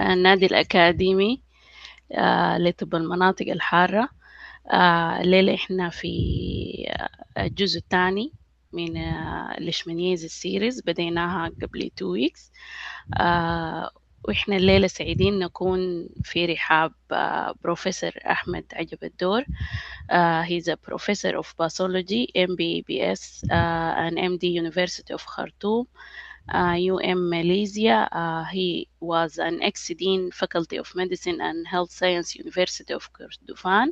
النادي الأكاديمي لطب المناطق الحارة. الليلة إحنا في الجزء الثاني من الليشمانيازيس سيريز بديناها قبل 2 weeks. وإحنا الليلة سعيدين نكون في رحاب بروفيسور أحمد عجب الدور. He's a professor of pathology, MBBS and MD University of Khartoum, UM Malaysia. He was an ex-dean Faculty of Medicine and Health Science University of Kordofan,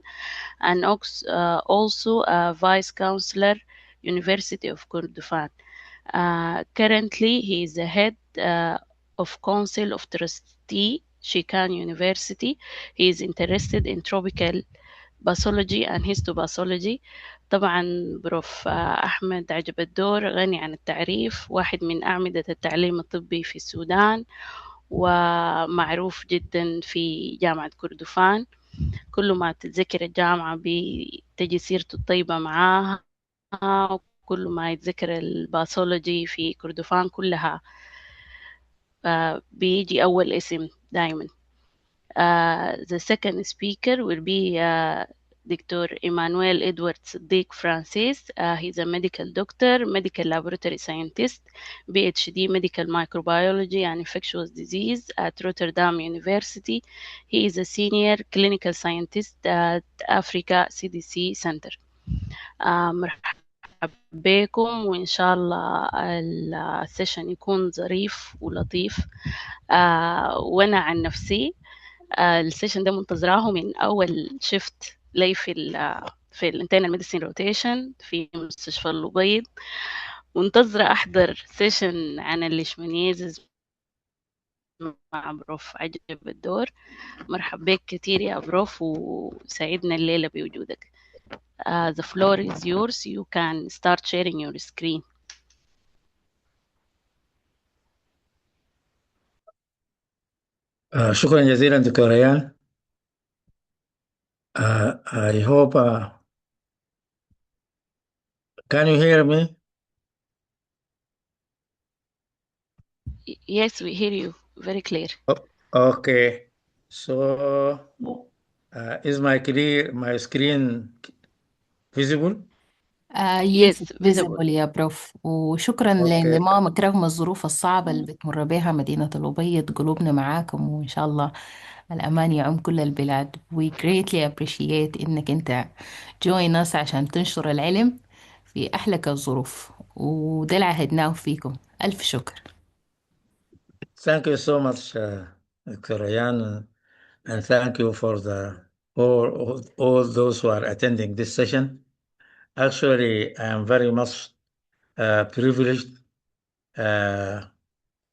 and also a Vice Chancellor University of Kordofan. Currently, he is the head of Council of Trustee, Shikan University. He is interested in tropical باثولوجي and histopathology. طبعا بروف أحمد عجب الدور غني عن التعريف، واحد من أعمدة التعليم الطبي في السودان، ومعروف جدا في جامعة كردفان. كل ما تتذكر الجامعة بتجي سيرته الطيبة معاها، وكل ما يتذكر الباثولوجي في كردفان كلها بيجي أول اسم دايما. The second speaker will be Dr. Emanuel Edward Siddiq Francis. He's a medical doctor, medical laboratory scientist, PhD medical microbiology and infectious disease at Rotterdam University. He is a senior clinical scientist at Africa CDC Center. مرحبا بكم، وإن شاء الله السيشن يكون ظريف ولطيف. وأنا عن نفسي السيشن ده منتظراه من أول شفت لي في الانترنال ميديسين روتيشن في مستشفى الأبيض. منتظرة أحضر سيشن عن الليشمانيازيس مع بروف عجب الدور. مرحب بك كتير يا بروف، وسعيدنا الليلة بوجودك. The floor is yours. You can start sharing your screen. شكرا جزيلا دكتور ريان. I hope can you hear me? Yes, we hear you very clear. Okay. So is my screen visible? Yes, Yes, visible. visible يا بروف، وشكرا Okay. لانضمامك رغم الظروف الصعبة اللي بتمر بها مدينة الأبيض. قلوبنا معاكم، وإن شاء الله الأمان يعم كل البلاد. We greatly appreciate إنك أنت join us عشان تنشر العلم في أحلك الظروف، وده اللي عهدناه فيكم. ألف شكر. Thank you so much, Dr. Ryan, and thank you for all those who are attending this session. Actually, I am very much privileged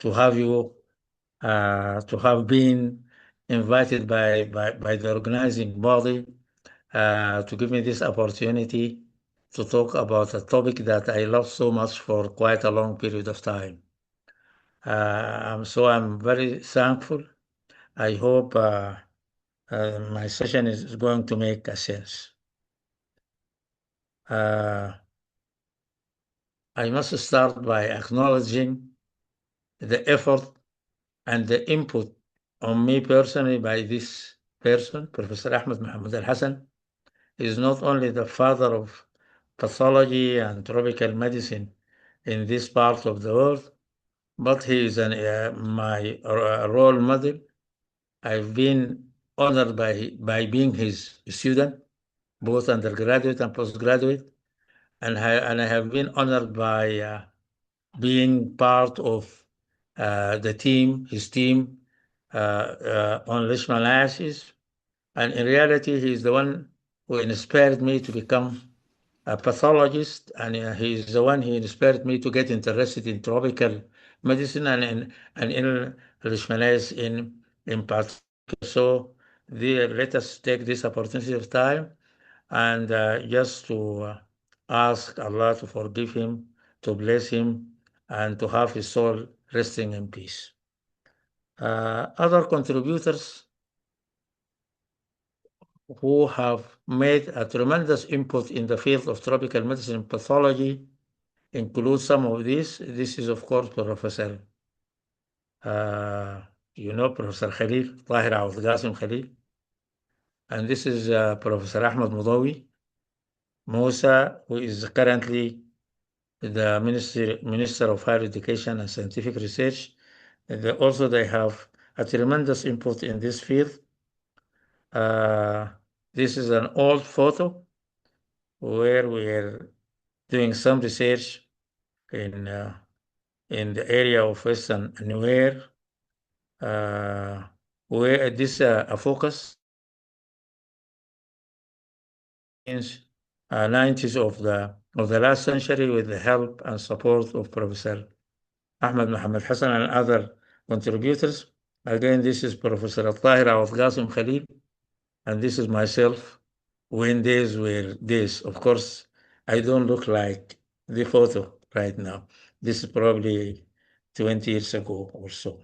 to have you to have been invited by the organizing body to give me this opportunity to talk about a topic that I love so much for quite a long period of time. So I'm very thankful. I hope my session is going to make a sense. I must start by acknowledging the effort and the input on me personally by this person, Professor Ahmed Mohammed Al Hassan. He is not only the father of pathology and tropical medicine in this part of the world, but he is my role model. I've been honored by being his student, both undergraduate and postgraduate, and I have been honored by being part of his team on leishmaniasis. And in reality, he is the one who inspired me to become a pathologist, and he is the one who inspired me to get interested in tropical medicine and in leishmaniasis in particular. So let us take this opportunity of time and just to ask Allah to forgive him, to bless him, and to have his soul resting in peace. Other contributors who have made a tremendous input in the field of tropical medicine and pathology include some of these. This is, of course, Professor you know Professor Khalil, Tahir Awad Qasim Khalil. And this is Professor Ahmed Mudawi Musa, who is currently the Minister of Higher Education and Scientific Research. And also, they have a tremendous input in this field. This is an old photo where we are doing some research in the area of Western Nuer, where this a focus in 90s of the last century with the help and support of Professor Ahmed Mohammed Hassan and other contributors. Again, this is Professor Tahir Awad Qasim Khalil, and this is myself when days were days. Of course, I don't look like the photo right now. This is probably 20 years ago or so.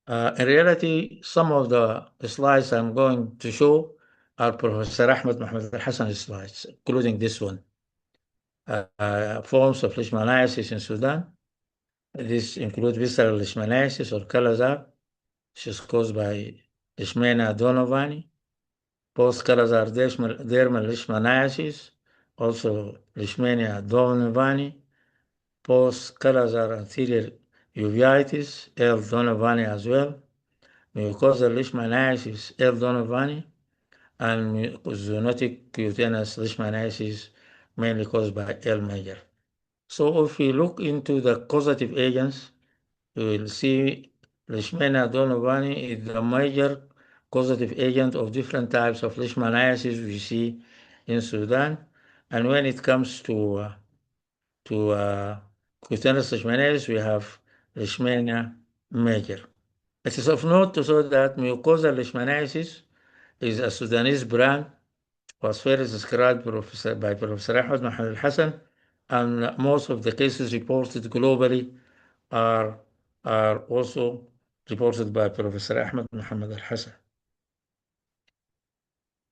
In reality, some of the slides I'm going to show are Professor Ahmed Mohammed Hassan's slides, including this one. Forms of leishmaniasis in Sudan. This include visceral leishmaniasis or Kala-Azar, which is caused by Leishmania donovani. Post-Kala-Azar dermal leishmaniasis, also Leishmania donovani. Post-Kala-Azar anterior uveitis, L. donovani as well. Mucosal leishmaniasis, L. donovani, and zoonotic cutaneous leishmaniasis, mainly caused by L. major. So if we look into the causative agents, we will see Leishmania donovani is the major causative agent of different types of leishmaniasis we see in Sudan. And when it comes to cutaneous leishmaniasis, we have Leishmania major. It is of note to show that mucosal leishmaniasis is a Sudanese brand, was first described by Professor Ahmed Mohammed Hassan, and most of the cases reported globally are also reported by Professor Ahmed Mohammed Hassan.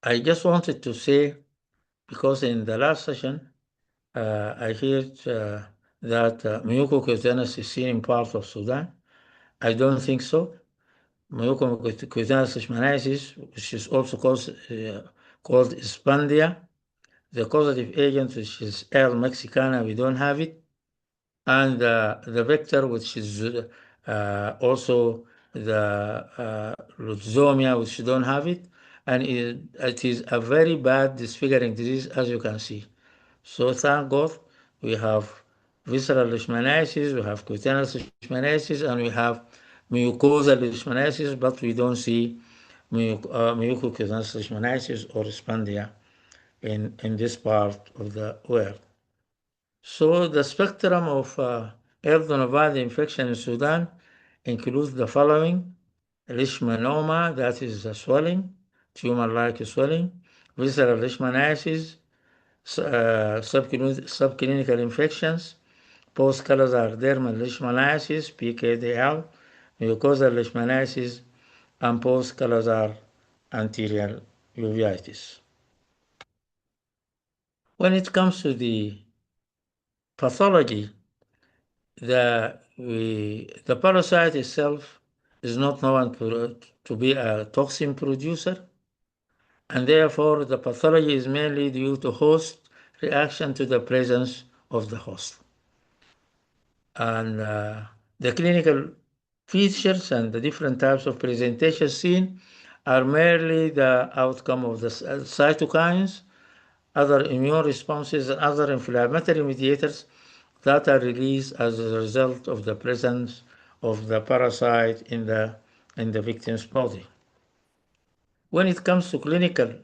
I just wanted to say, because in the last session, I heard that mucocutaneous is seen in part of Sudan. I don't think so. Mucocutaneous leishmaniasis, which is also called Spandia. The causative agent, which is L. mexicana, we don't have it. And the vector, which is also the Rhizomia, which you don't have it. And it is a very bad disfiguring disease, as you can see. So thank God we have visceral leishmaniasis, we have cutaneous leishmaniasis, and we have mucosal leishmaniasis, but we don't see mucocutaneous leishmaniasis or spandia in this part of the world. So the spectrum of airborne infection in Sudan includes the following: leishmanoma, that is a swelling, tumor-like swelling; visceral leishmaniasis, subclinical infections; post-Kala-Azar dermal leishmaniasis, PKDL; mucosal leishmaniasis, and post-Kala-Azar anterior uveitis. When it comes to the pathology, the parasite itself is not known to be a toxin producer, and therefore the pathology is mainly due to host reaction to the presence of the host. And the clinical features and the different types of presentation seen are merely the outcome of the cytokines, other immune responses, and other inflammatory mediators that are released as a result of the presence of the parasite in the victim's body. When it comes to clinical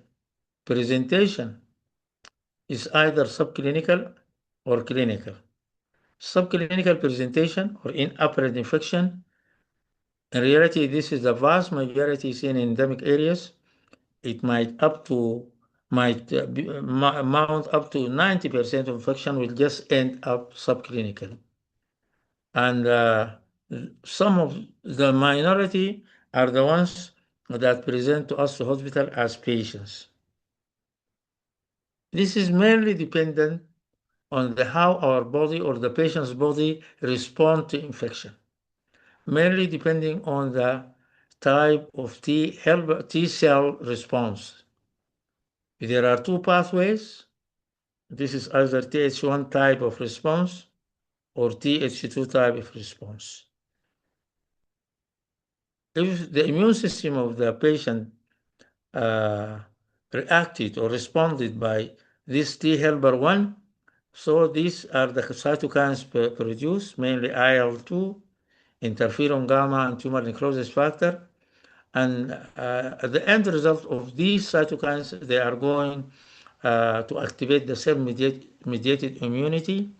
presentation, it's either subclinical or clinical. Subclinical presentation or inapparent infection, in reality, this is the vast majority seen in endemic areas. It might amount up to 90% of infection will just end up subclinical. And some of the minority are the ones that present to us to hospital as patients. This is mainly dependent on how our body or the patient's body respond to infection. mainly depending on the type of T cell response. There are two pathways. This is either Th1 type of response or Th2 type of response. If the immune system of the patient reacted or responded by this T helper 1, so these are the cytokines produced, mainly IL-2, interferon gamma, and tumor necrosis factor. And at the end result of these cytokines, they are going to activate the cell-mediated immunity.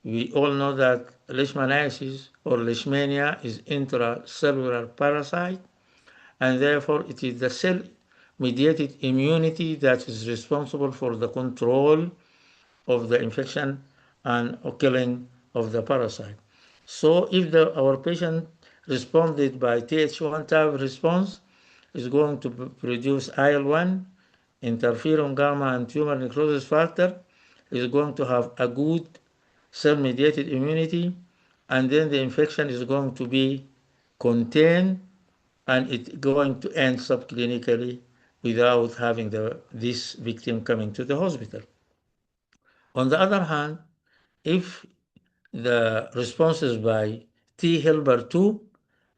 We all know that leishmaniasis or leishmania is intracellular parasite, and therefore it is the cell-mediated immunity that is responsible for the control of the infection and killing of the parasite. So if our patient responded by Th1 type response, is going to produce IL-1, interferon gamma, and tumor necrosis factor, is going to have a good cell-mediated immunity, and then the infection is going to be contained, and it's going to end subclinically without having this victim coming to the hospital. On the other hand, if the responses by T helper 2,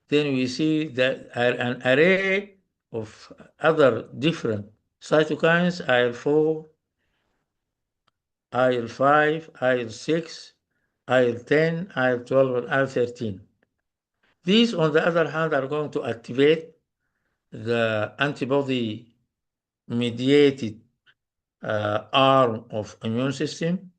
then we see that an array of other different cytokines, IL-4, IL-5, IL-6, IL-10, IL-12, and IL-13. These, on the other hand, are going to activate the antibody-mediated arm of immune system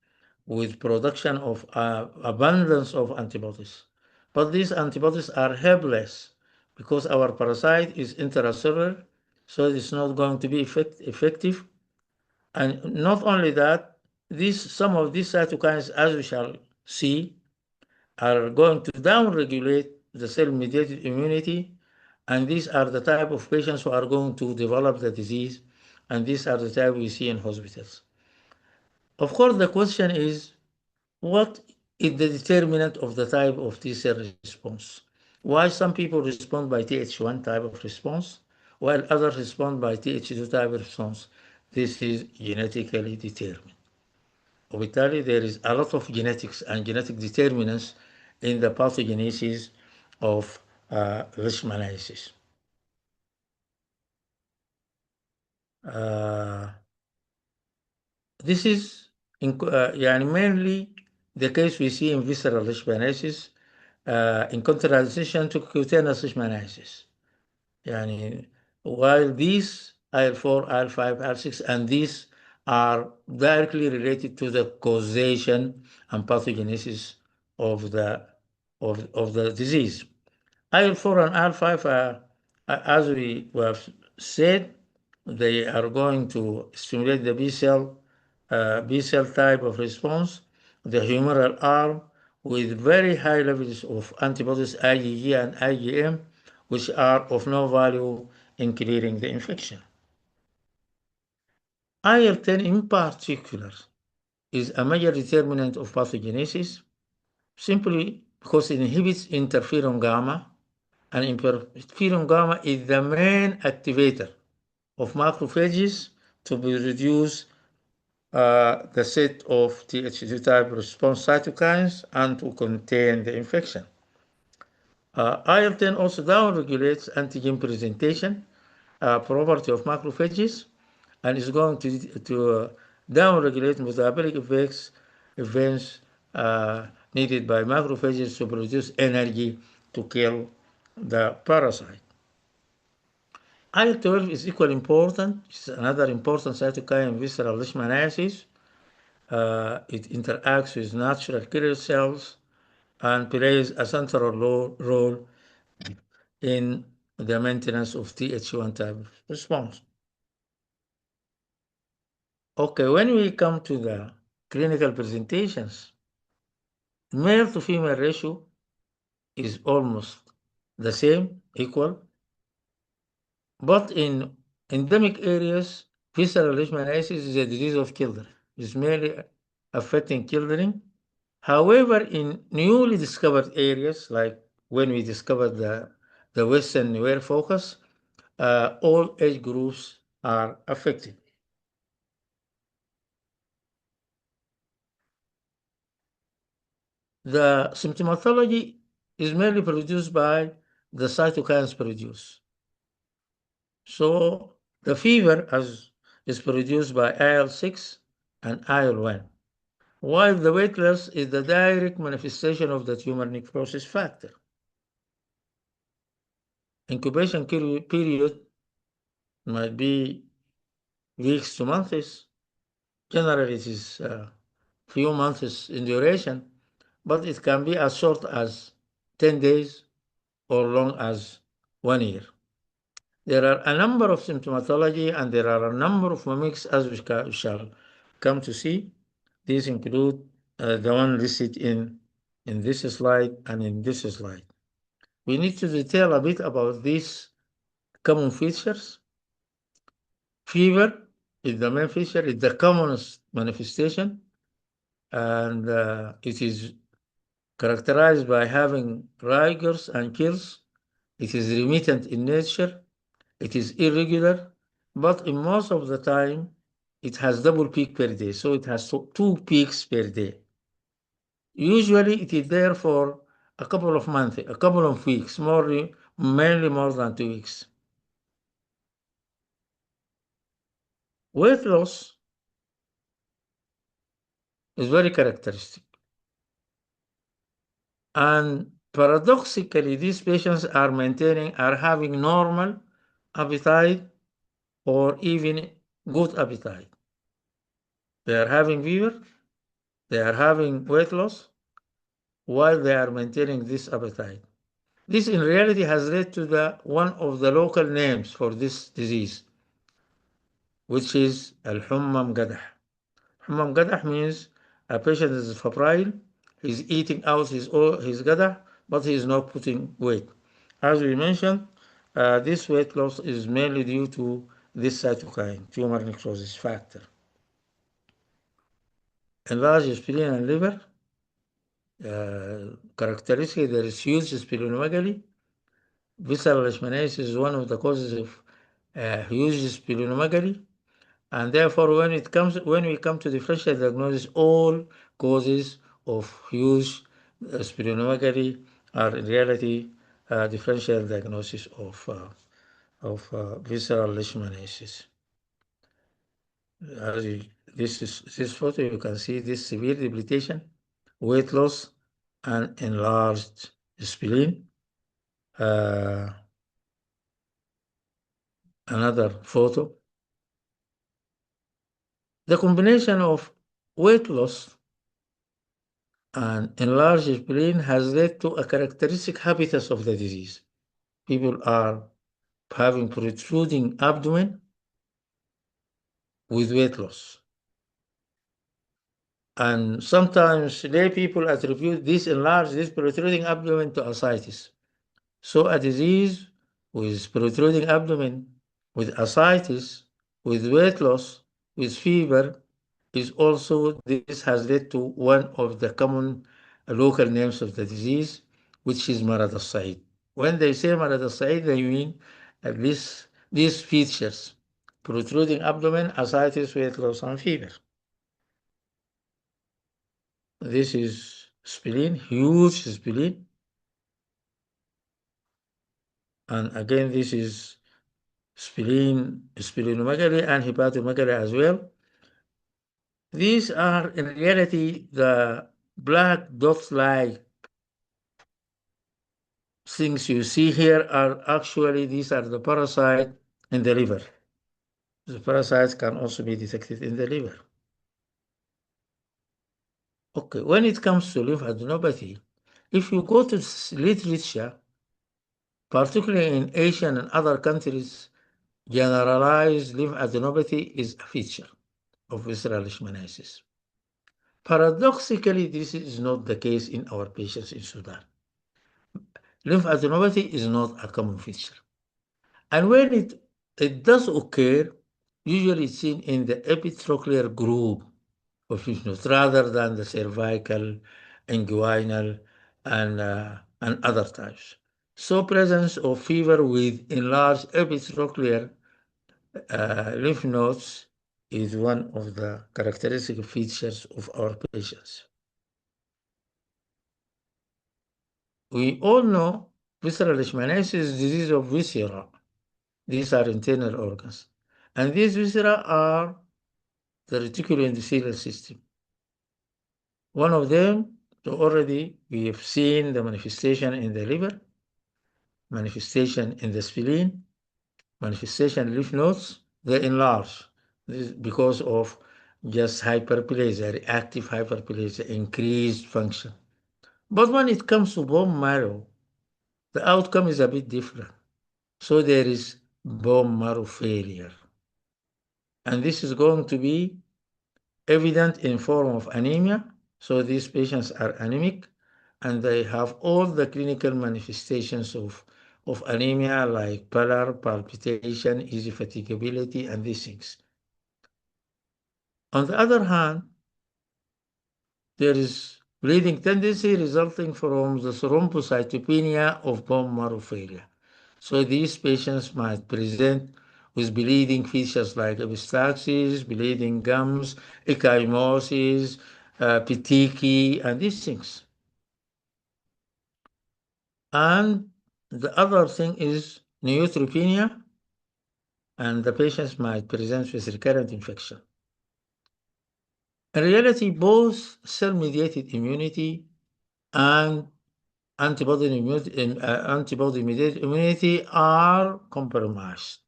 with production of abundance of antibodies. But these antibodies are helpless because our parasite is intracellular, so it's not going to be effective. And not only that, some of these cytokines, as we shall see, are going to downregulate the cell-mediated immunity, and these are the type of patients who are going to develop the disease, and these are the type we see in hospitals. Of course, the question is, what is the determinant of the type of T cell response? Why some people respond by Th1 type of response, while others respond by Th2 type of response? This is genetically determined. وبالتالي there is a lot of genetics and genetic determinants in the pathogenesis of leishmaniasis. This is mainly the case we see in visceral leishmaniasis in contradistinction to cutaneous leishmaniasis. While these IL-4, IL-5, IL-6, and these are directly related to the causation and pathogenesis of the disease. IL-4 and IL-5 as we have said, they are going to stimulate the B cell type of response, the humoral arm, with very high levels of antibodies IgG and IgM, which are of no value in clearing the infection. IL-10 in particular is a major determinant of pathogenesis simply because it inhibits interferon gamma, and interferon gamma is the main activator of macrophages to produce the set of Th2 type response cytokines and to contain the infection. IL-10 also downregulates antigen presentation, property of macrophages, and is going to downregulate metabolic events needed by macrophages to produce energy to kill the parasite. IL-12 is equally important. It's another important cytokine in visceral leishmaniasis. It interacts with natural killer cells and plays a central role in the maintenance of Th1 type response. Okay, when we come to the clinical presentations, male to female ratio is almost the same, equal, but in endemic areas, visceral leishmaniasis is a disease of children. It's mainly affecting children. However, in newly discovered areas like when we discovered the Western wear focus, all age groups are affected. The symptomatology is mainly produced by the cytokines produced. So the fever is produced by IL-6 and IL-1, while the weight loss is the direct manifestation of the tumor necrosis factor. Incubation period might be weeks to months. Generally, it is few months in duration, but it can be as short as 10 days or long as 1 year. There are a number of symptomatology and there are a number of mimics as we shall come to see. These include the one listed in this slide and in this slide. We need to detail a bit about these common features. Fever is the main feature, it's the commonest manifestation, and it is characterized by having rigors and chills. It is remittent in nature. It is irregular, but in most of the time, it has double peak per day. So it has two peaks per day. Usually, it is there for a couple of months, a couple of weeks, mainly more than 2 weeks. Weight loss is very characteristic. And paradoxically, these patients are having normal appetite or even good appetite. They are having fever, they are having weight loss, while they are maintaining this appetite. This in reality has led to one of the local names for this disease, which is al-Hummam Gadah. Hummam Gadah means a patient is febrile, he's eating out his Gadah, but he is not putting weight. As we mentioned, this weight loss is mainly due to this cytokine, tumor necrosis factor. Enlarged spleen and liver, characteristic, there is huge splenomegaly. Visceral leishmaniasis is one of the causes of huge splenomegaly, and therefore when we come to differential diagnosis, all causes of huge splenomegaly are in reality differential diagnosis of visceral leishmaniasis. This photo, you can see this severe debilitation, weight loss, and enlarged spleen. Another photo. The combination of weight loss and enlarged spleen has led to a characteristic habitus of the disease. People are having protruding abdomen with weight loss. And sometimes lay people attribute this protruding abdomen to ascites. So a disease with protruding abdomen, with ascites, with weight loss, with fever, this has led to one of the common local names of the disease, which is Marad al-Said. When they say Marad al-Said, they mean these features: protruding abdomen, ascites, weight loss, and fever. This is spleen, huge spleen. And again, this is splenomegaly and hepatomegaly as well. These are in reality the black dots-like things you see here are actually, these are the parasites in the liver. The parasites can also be detected in the liver. Okay, when it comes to lymphadenopathy, if you go to literature, particularly in Asian and other countries, generalized lymphadenopathy is a feature of visceral leishmaniasis. Paradoxically, this is not the case in our patients in Sudan. Lymphadenopathy is not a common feature. And when it does occur, usually it's seen in the epitrochlear group of lymph nodes rather than the cervical, inguinal, and and other types. So presence of fever with enlarged epitrochlear lymph nodes is one of the characteristic features of our patients. We all know visceral leishmaniasis is disease of viscera. These are internal organs. And these viscera are the reticuloendothelial system. One of them, already we have seen the manifestation in the liver, manifestation in the spleen, manifestation in lymph nodes. They enlarge. This is because of just hyperplasia, reactive hyperplasia, increased function. But when it comes to bone marrow, the outcome is a bit different. So there is bone marrow failure. And this is going to be evident in form of anemia. So these patients are anemic and they have all the clinical manifestations of anemia like pallor, palpitation, easy fatigability, and these things. On the other hand, there is bleeding tendency resulting from the thrombocytopenia of bone marrow failure. So these patients might present with bleeding features like epistaxis, bleeding gums, ecchymosis, petechiae, and these things. And the other thing is neutropenia, and the patients might present with recurrent infection. In reality, both cell-mediated immunity and antibody-mediated immunity are compromised.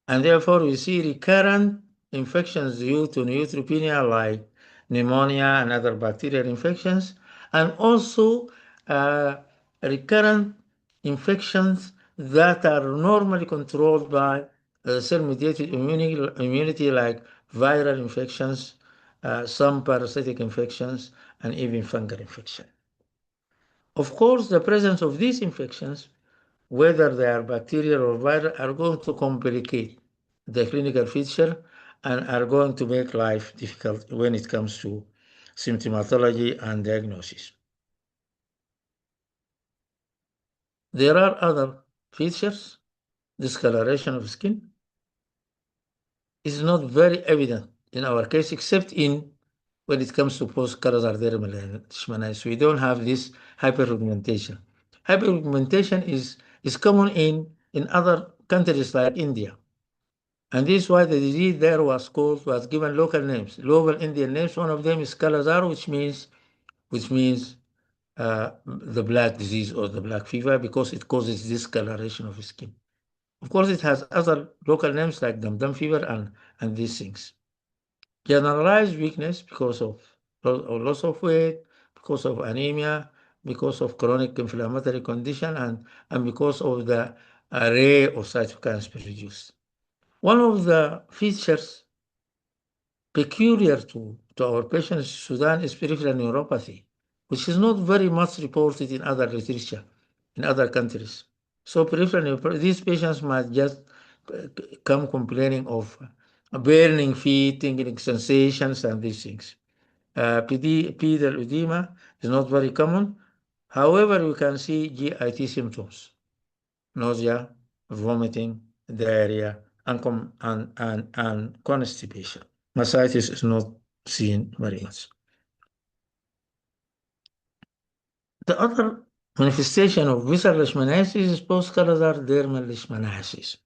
And therefore, we see recurrent infections due to neutropenia like pneumonia and other bacterial infections, and also recurrent infections that are normally controlled by cell-mediated immunity like viral infections, some parasitic infections, and even fungal infection. Of course, the presence of these infections, whether they are bacterial or viral, are going to complicate the clinical feature and are going to make life difficult when it comes to symptomatology and diagnosis. There are other features. Discoloration of skin is not very evident in our case, except when it comes to post-callus dermal leishmaniasis. We don't have this hyperpigmentation. Hyperpigmentation is common in other countries like India. And this is why the disease there was given local names, local Indian names. One of them is Kalazar, which means the black disease or the black fever, because it causes discoloration of skin. Of course, it has other local names like dum-dum fever and these things. Generalized weakness because of loss of weight, because of anemia, because of chronic inflammatory condition, and because of the array of cytokines produced. One of the features peculiar to our patients in Sudan is peripheral neuropathy, which is not very much reported in other literature, in other countries. So peripheral neuropathy, these patients might just come complaining of burning feet, tingling sensations, and these things. Pedal edema is not very common. However, you can see GIT symptoms, nausea, vomiting, diarrhea, and constipation. Mastitis is not seen very much. The other manifestation of visceral leishmaniasis is post-callus dermal leishmaniasis.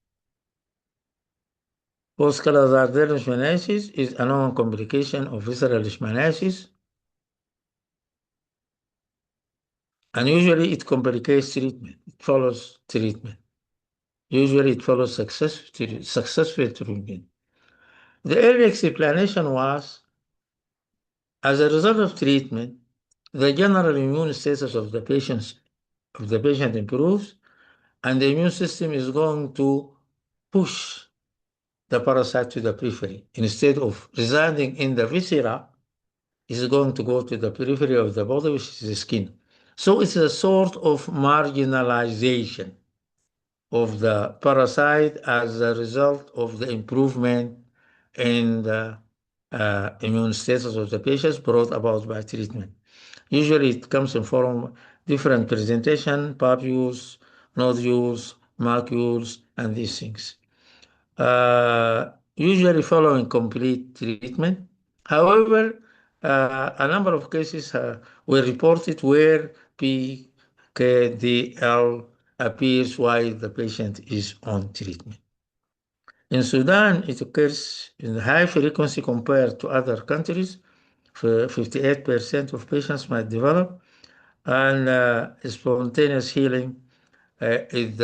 Post-callus dermal leishmaniasis is a known complication of visceral leishmaniasis, and usually it complicates treatment. It follows treatment. Usually it follows successful treatment. The early explanation was, as a result of treatment, the general immune status of the patient improves, and the immune system is going to push the parasite to the periphery. Instead of residing in the viscera, it's going to go to the periphery of the body, which is the skin. So it's a sort of marginalization of the parasite as a result of the improvement in the immune status of the patients brought about by treatment. Usually it comes in form different presentation, papules, nodules, macules, and these things. Usually following complete treatment. However, a number of cases were reported where PKDL appears while the patient is on treatment. In Sudan, it occurs in high frequency compared to other countries. 58% of patients might develop, and spontaneous healing is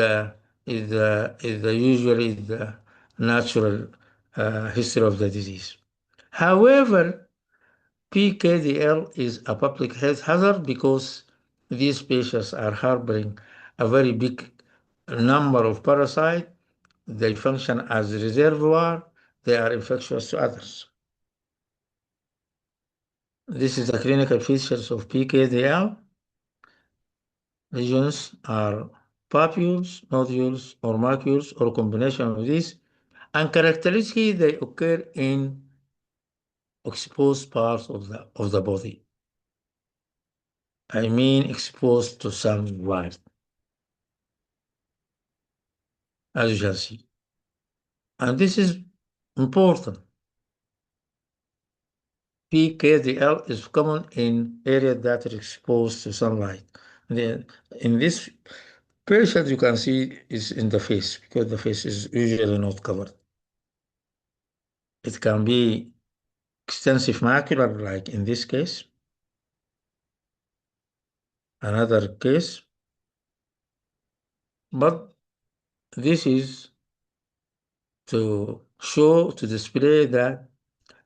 usually the natural history of the disease. However, PKDL is a public health hazard because these patients are harboring a very big number of parasites. They function as a reservoir. They are infectious to others. This is the clinical features of PKDL. Lesions are papules, nodules, or macules, or combination of these. And characteristically, they occur in exposed parts of the body. I mean exposed to sunlight, as you can see. And this is important. PKDL is common in areas that are exposed to sunlight. In this patient, you can see is in the face because the face is usually not covered. It can be extensive macular, like in this case. Another case. But this is to display that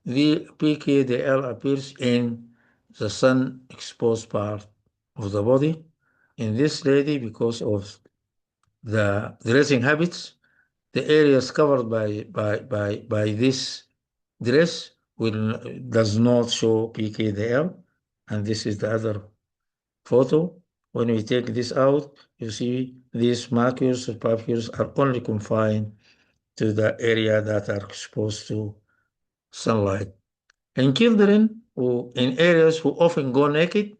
the PKDL appears in the sun-exposed part of the body. In this lady, because of the dressing habits, the areas covered by this dress does not show PKDL, and this is the other photo. When we take this out, you see these macules or papules are only confined to the area that are exposed to sunlight. In children who in areas who often go naked,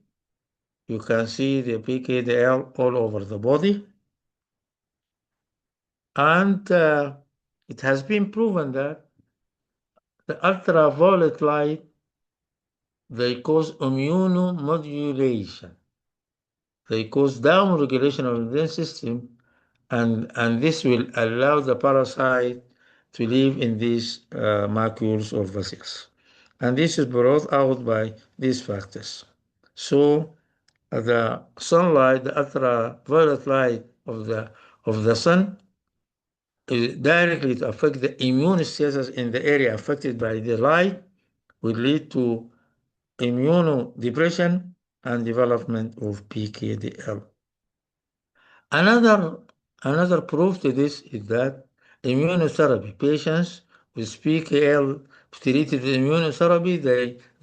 you can see the PKDL all over the body. And it has been proven that the ultraviolet light, they cause immunomodulation. They cause down regulation of the immune system, and this will allow the parasite to live in these macules or vesicles. And this is brought out by these factors. So the sunlight, the ultraviolet light of the sun, directly to affect the immune status in the area affected by the light, will lead to immunodepression and development of PKDL. Another proof to this is that immunotherapy patients with PKL treated with immunotherapy,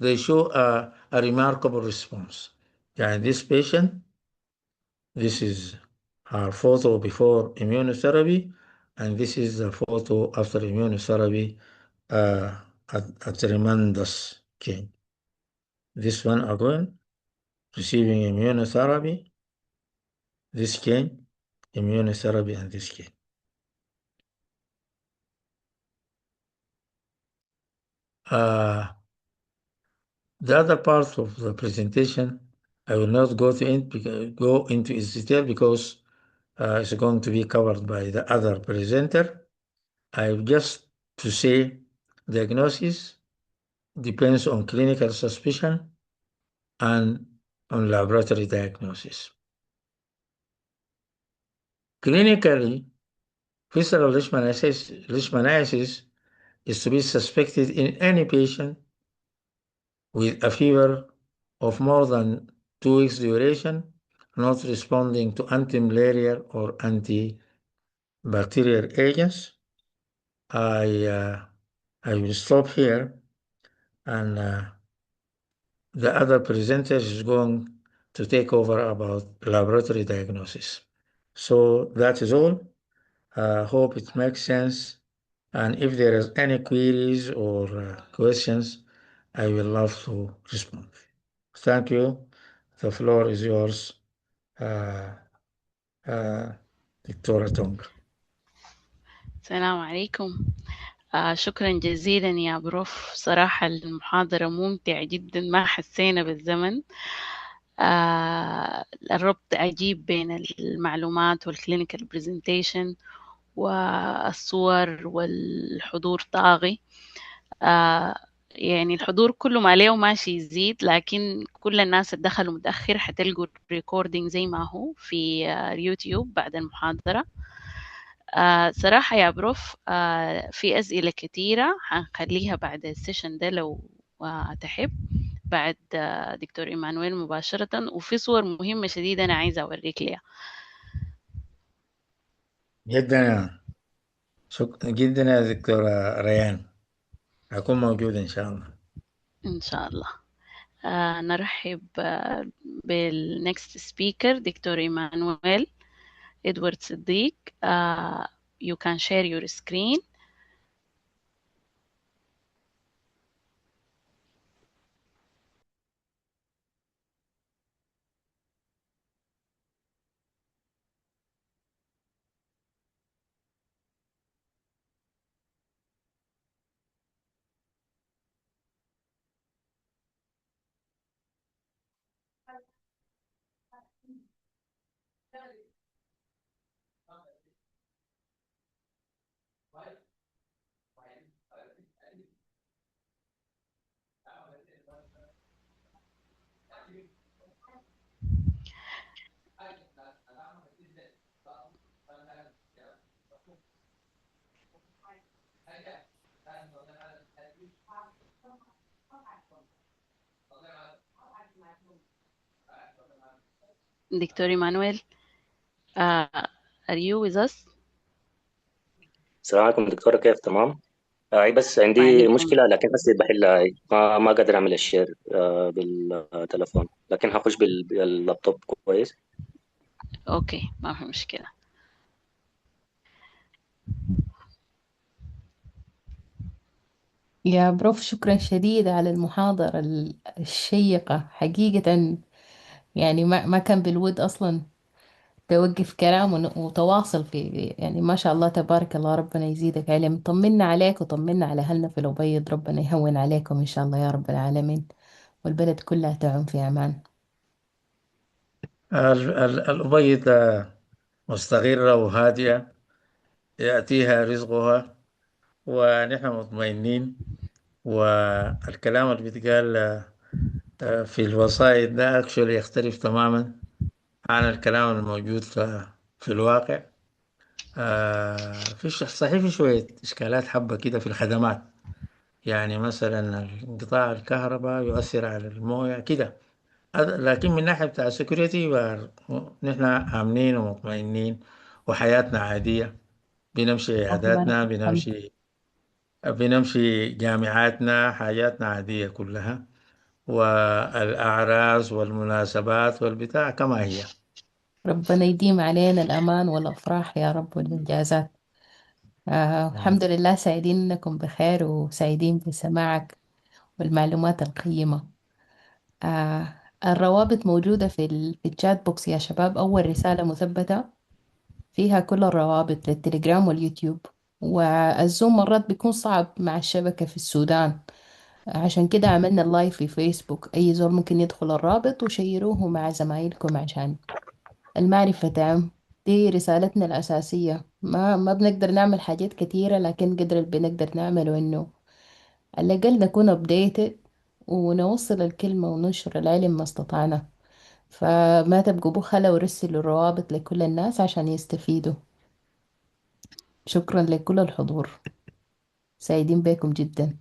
they show a remarkable response. Yeah, in this patient, this is our photo before immunotherapy, and this is the photo after immunotherapy, a tremendous change. This one again, receiving immunotherapy, this change, immunotherapy, and this change. The other part of the presentation, I will not go into its detail because it's going to be covered by the other presenter. I just to say diagnosis depends on clinical suspicion and on laboratory diagnosis. Clinically, visceral leishmaniasis is to be suspected in any patient with a fever of more than 2 weeks duration, not responding to anti-malarial or antibacterial agents. I will stop here, and the other presenter is going to take over about laboratory diagnosis. So that is all. Hope it makes sense. And if there is any queries or questions, I will love to respond. Thank you. The floor is yours, آه دكتورة تونغ. السلام عليكم. شكرا جزيلا يا بروف، صراحة المحاضرة ممتعة جدا، ما حسينا بالزمن. الربط عجيب بين المعلومات والكلينيكال برزنتيشن والصور، والحضور طاغي. آه يعني الحضور كله ما عليه ماشي يزيد، لكن كل الناس اللي دخلوا متأخر حتلقوا الريكوردينج زي ما هو في اليوتيوب بعد المحاضرة. صراحة يا بروف، في أسئلة كتيرة هنخليها بعد السيشن ده لو تحب، بعد دكتور إيمانويل مباشرة، وفي صور مهمة شديدة أنا عايزة أوريك ليها. جدا شكرا جدا يا دكتورة ريان، أكون موجود إن شاء الله. إن شاء الله. نرحب بالنكست سبيكر دكتور إيمانويل إدوارد صديق. You can share your screen. دكتور إيمانويل، are you with us؟ السلام عليكم دكتورة، كيف تمام؟ أي بس عندي وعليكم. مشكلة لكن هسه بحلها. هاي ما قادر أعمل الشير بالتلفون، لكن هخش باللابتوب كويس. أوكي، ما في مشكلة. يا بروف شكرا شديد على المحاضرة الشيقة حقيقة. يعني ما كان بالود أصلا توقف كلام وتواصل في، يعني ما شاء الله تبارك الله، ربنا يزيدك علم. طمنا عليك وطمنا على أهلنا في الأبيض، ربنا يهون عليكم إن شاء الله يا رب العالمين، والبلد كلها تعم في أمان. الأبيض مستقرة وهادئة، يأتيها رزقها ونحن مطمئنين. والكلام اللي بيتقال في الوسائط ده اكشولي يختلف تماما عن الكلام الموجود في الواقع. صحيح في شوية إشكالات حبة كده في الخدمات، يعني مثلا انقطاع الكهرباء يؤثر على الموية كده. لكن من ناحية بتاع السكيورتي نحن آمنين ومطمئنين وحياتنا عادية. بنمشي اللهم لك عياداتنا، الحمد. بنمشي جامعاتنا، حاجاتنا عادية كلها. والأعراس والمناسبات والبتاع كما هي. ربنا يديم علينا الأمان والأفراح يا رب والإنجازات. الحمد لله، سعيدين إنكم بخير وسعيدين بسماعك والمعلومات القيمة. الروابط موجودة في الشات بوكس يا شباب، أول رسالة مثبتة فيها كل الروابط للتليجرام واليوتيوب. والزوم مرات بيكون صعب مع الشبكة في السودان، عشان كده عملنا اللايف في فيسبوك. أي زول ممكن يدخل الرابط وشيروه مع زمايلكم عشان المعرفة تعم. دي رسالتنا الأساسية. ما بنقدر نعمل حاجات كتيرة، لكن قدر اللي بنقدر نعمله إنه على الأقل نكون updated ونوصل الكلمة وننشر العلم ما استطعنا. فما تبقوا بخلة ورسلوا الروابط لكل الناس عشان يستفيدوا. شكرا لكل الحضور، سعيدين بكم جدا.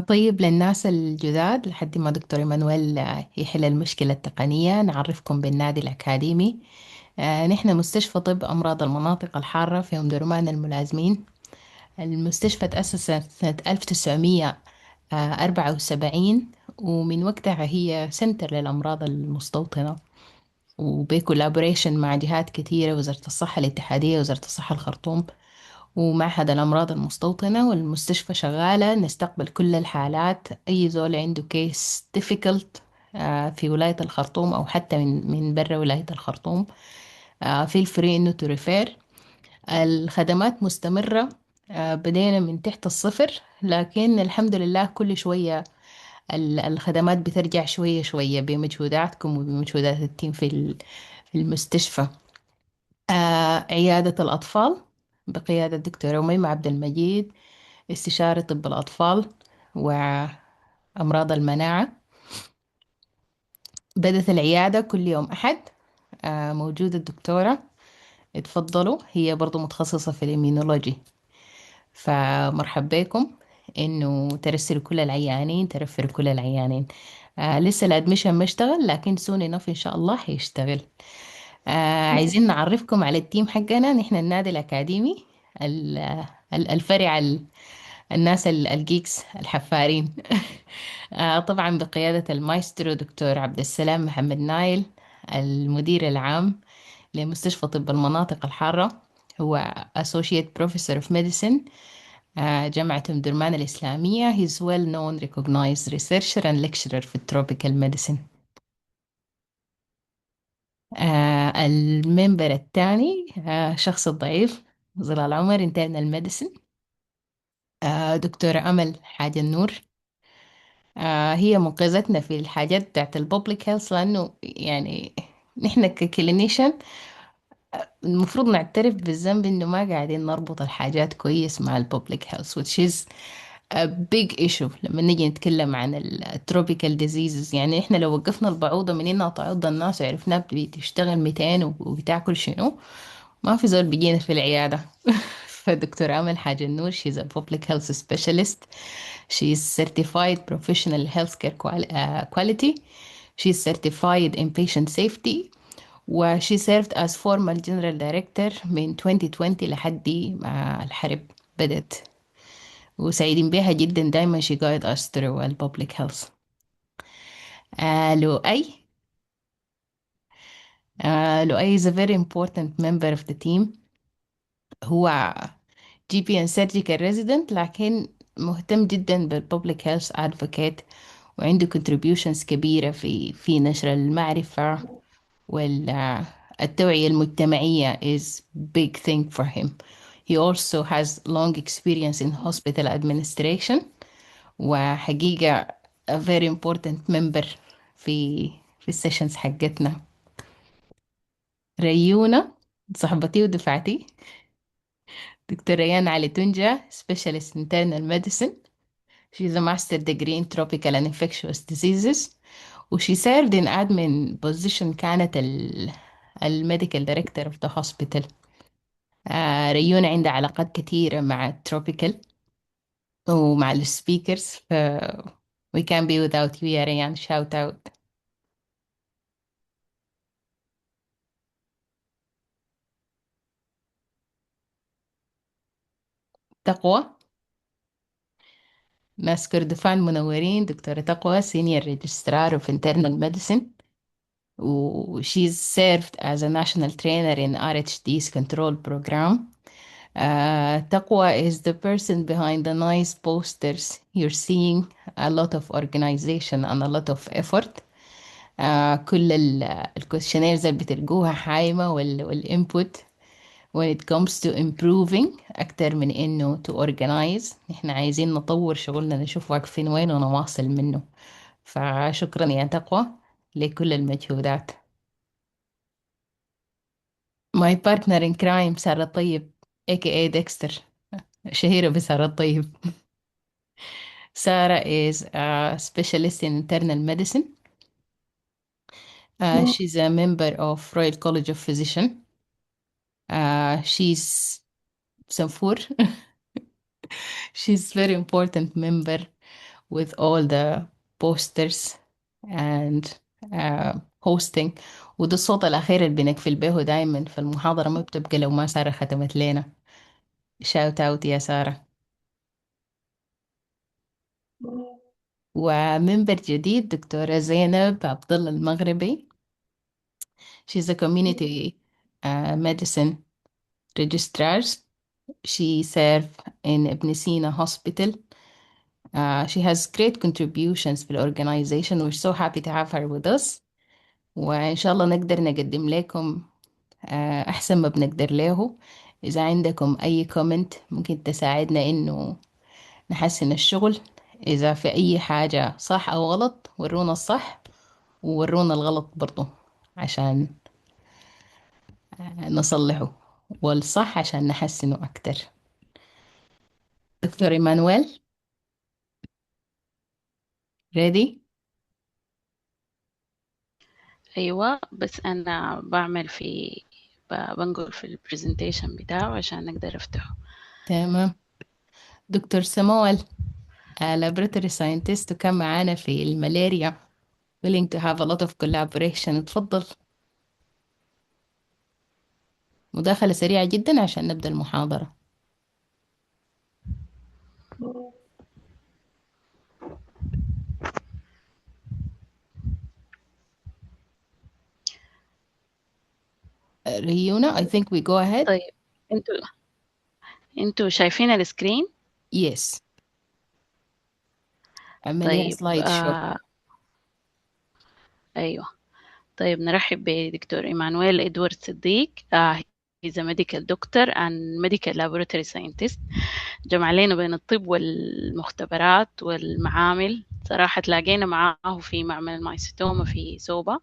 طيب، للناس الجداد لحد ما دكتور إيمانويل يحل المشكلة التقنية، نعرفكم بالنادي الأكاديمي. نحن مستشفى طب أمراض المناطق الحارة في أم درمان الملازمين. المستشفى تأسست سنة 1974، ومن وقتها هي سنتر للأمراض المستوطنة، وبكولابوريشن مع جهات كثيرة: وزارة الصحة الاتحادية، وزارة الصحة الخرطوم، ومعهد الأمراض المستوطنة. والمستشفى شغالة نستقبل كل الحالات، أي زول عنده كيس difficult في ولاية الخرطوم أو حتى من برا ولاية الخرطوم، feel free إنه to refer. الخدمات مستمرة. بدينا من تحت الصفر، لكن الحمد لله كل شوية الخدمات بترجع شوية شوية بمجهوداتكم وبمجهودات التيم في المستشفى. عيادة الأطفال بقيادة الدكتورة أميمة عبد المجيد، استشارة طب الأطفال وأمراض المناعة. بدت العيادة كل يوم أحد. موجودة الدكتورة، اتفضلوا، هي برضو متخصصة في الإيمينولوجي. فمرحب بكم إنه ترسلوا كل العيانين، ترفروا كل العيانين. لسه الادميشن ما اشتغل، لكن سوني نف إن شاء الله هيشتغل. عايزين نعرفكم على التيم حقنا. نحن النادي الأكاديمي، الفرع الناس الجيكس الحفارين. طبعا بقيادة المايسترو دكتور عبد السلام محمد نايل، المدير العام لمستشفى طب المناطق الحارة. هو Associate Professor of Medicine، جامعة أم درمان الإسلامية. He's well known recognized researcher and lecturer في tropical medicine. الممبر الثاني شخص الضعيف ظلال عمر internal medicine. دكتورة أمل حاج النور، هي منقذتنا في الحاجات بتاعت الببليك هيلث، لأنه يعني نحن ككلينيشن المفروض نعترف بالذنب إنه ما قاعدين نربط الحاجات كويس مع الببليك هيلث، which is a big issue لما نيجي نتكلم عن التروبيكال ديزيزز. يعني احنا لو وقفنا البعوضة من انها تعض الناس وعرفناها بتشتغل 200 وبتاكل شنو، ما في زول بيجينا في العيادة. فدكتور أمل حاج النور she's a public health specialist. She is certified professional healthcare quality. She is certified in patient safety. وشي served as former general director من 2020 لحد ما الحرب بدت، وسعيدين بيها جدا. دايما she guide us through ال public health. لؤي. لؤي is a very important member of the team. هو جي بي and surgical resident، لكن مهتم جدا بالpublic health advocate، وعنده contributions كبيرة في نشر المعرفة والتوعية المجتمعية is big thing for him. He also has long experience in hospital administration، وحقيقة a very important member في السيشنز حقتنا. ريونا صاحبتي ودفعتي، دكتور ريان علي تونجا specialist internal medicine. She's a master degree in tropical and infectious diseases، وشي served in admin position، كانت الميديكال دايركتور of the hospital. ريونا عندها علاقات كثيرة مع التروبيكال ومع السبيكرز، ف we can't be without you يا ريان. shout out. تقوى، ناس كردفان منورين. دكتورة تقوى senior registrar of internal medicine، و she's served as a national trainer in RHD's control program. تقوى is the person behind the nice posters you're seeing. A lot of organization and a lot of effort. كل الكوشنيرز اللي بتلقوها حايمة والinput when it comes to improving أكتر من إنه to organize. إحنا عايزين نطور شغلنا، نشوف واقفين وين ونواصل منه. فشكرا يا تقوى لكل المجهودات. My partner in crime سارة طيب aka Dexter، شهيرة بسارة طيب. Sarah is a specialist in internal medicine. She's a member of Royal College of Physicians. She's Sanfur. She's very important member with all the posters and hosting. وده الصوت الأخير اللي بنقفل به دايما في المحاضرة، ما بتبقى لو ما سارة ختمت لنا. shout out يا سارة. ومنبر جديد دكتورة زينب عبد الله المغربي. She's a community medicine registrar. She serves in Ibn Sina Hospital. She has great contributions في الorganization. We're so happy to have her with us. وإن شاء الله نقدر نقدم لكم أحسن ما بنقدر له. إذا عندكم أي كومنت ممكن تساعدنا إنه نحسن الشغل. إذا في أي حاجة صح أو غلط ورونا الصح وورونا الغلط برضو عشان نصلحه، والصح عشان نحسنه أكتر. دكتور إيمانويل ready؟ أيوة، بس أنا بنقل في البرزنتيشن بتاعه عشان أقدر أفتحه. تمام. دكتور سموال laboratory scientist وكان معانا في الملاريا willing to have a lot of collaboration. اتفضل، مداخلة سريعة جدا عشان نبدأ المحاضرة. ريونا I think we go ahead. طيب، انتوا شايفين السكرين؟ yes. عمليها طيب، سلايد شو. أيوة. طيب، نرحب بدكتور إيمانويل إدوارد صديق. He's a medical doctor and medical laboratory scientist. جمع لنا بين الطب والمختبرات والمعامل. صراحة تلاقينا معاه في معمل المايستوما في سوبا،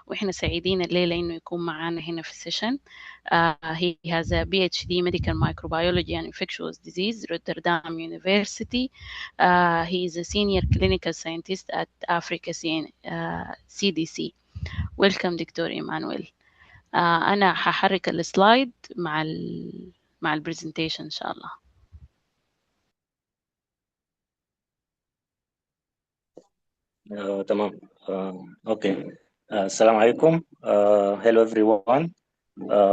وإحنا سعيدين الليلة إنه يكون معانا هنا في السيشن. He has a PhD medical microbiology and infectious disease, Rotterdam University. He is a senior clinical scientist at Africa CDC. Welcome دكتور إيمانويل. أنا هحرك السلايد مع البرزنتيشن إن شاء الله. تمام. اوكي. السلام عليكم. Hello everyone.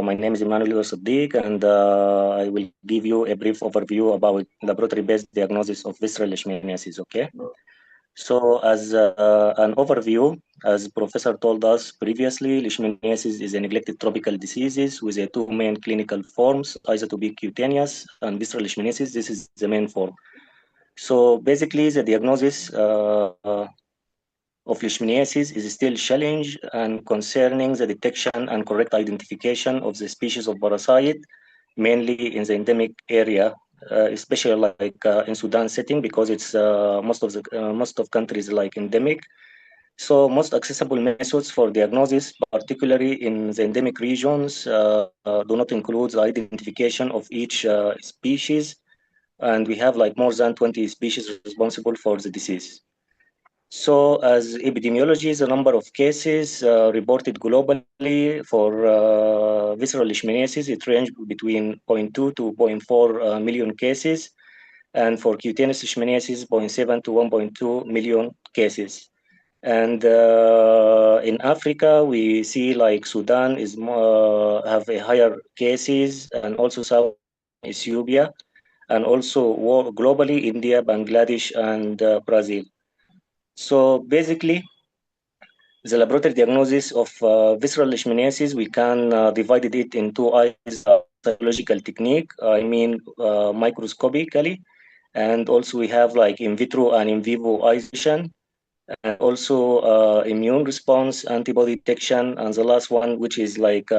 My name is Emanuel Siddiq, and I will give you a brief overview about laboratory-based diagnosis of visceral leishmaniasis. Okay. So, as an overview, as Professor told us previously, leishmaniasis is a neglected tropical disease with two main clinical forms, isotopic cutaneous and visceral leishmaniasis. This is the main form. So, basically, the diagnosis of leishmaniasis is still challenge and concerning the detection and correct identification of the species of parasite, mainly in the endemic area, especially like in Sudan setting, because it's most of countries like endemic. So most accessible methods for diagnosis, particularly in the endemic regions, do not include the identification of each species, and we have like more than 20 species responsible for the disease. So, as epidemiology, the number of cases reported globally for visceral leishmaniasis, it ranged between 0.2 to 0.4 million cases, and for cutaneous leishmaniasis, 0.7 to 1.2 million cases. And in Africa, we see like Sudan is have a higher cases, and also South Ethiopia, and also globally India, Bangladesh, and Brazil. So basically, the laboratory diagnosis of visceral leishmaniasis, we can divide it in two eyes cytological technique, I mean microscopically, and also we have like in vitro and in vivo isolation, and also immune response, antibody detection, and the last one, which is like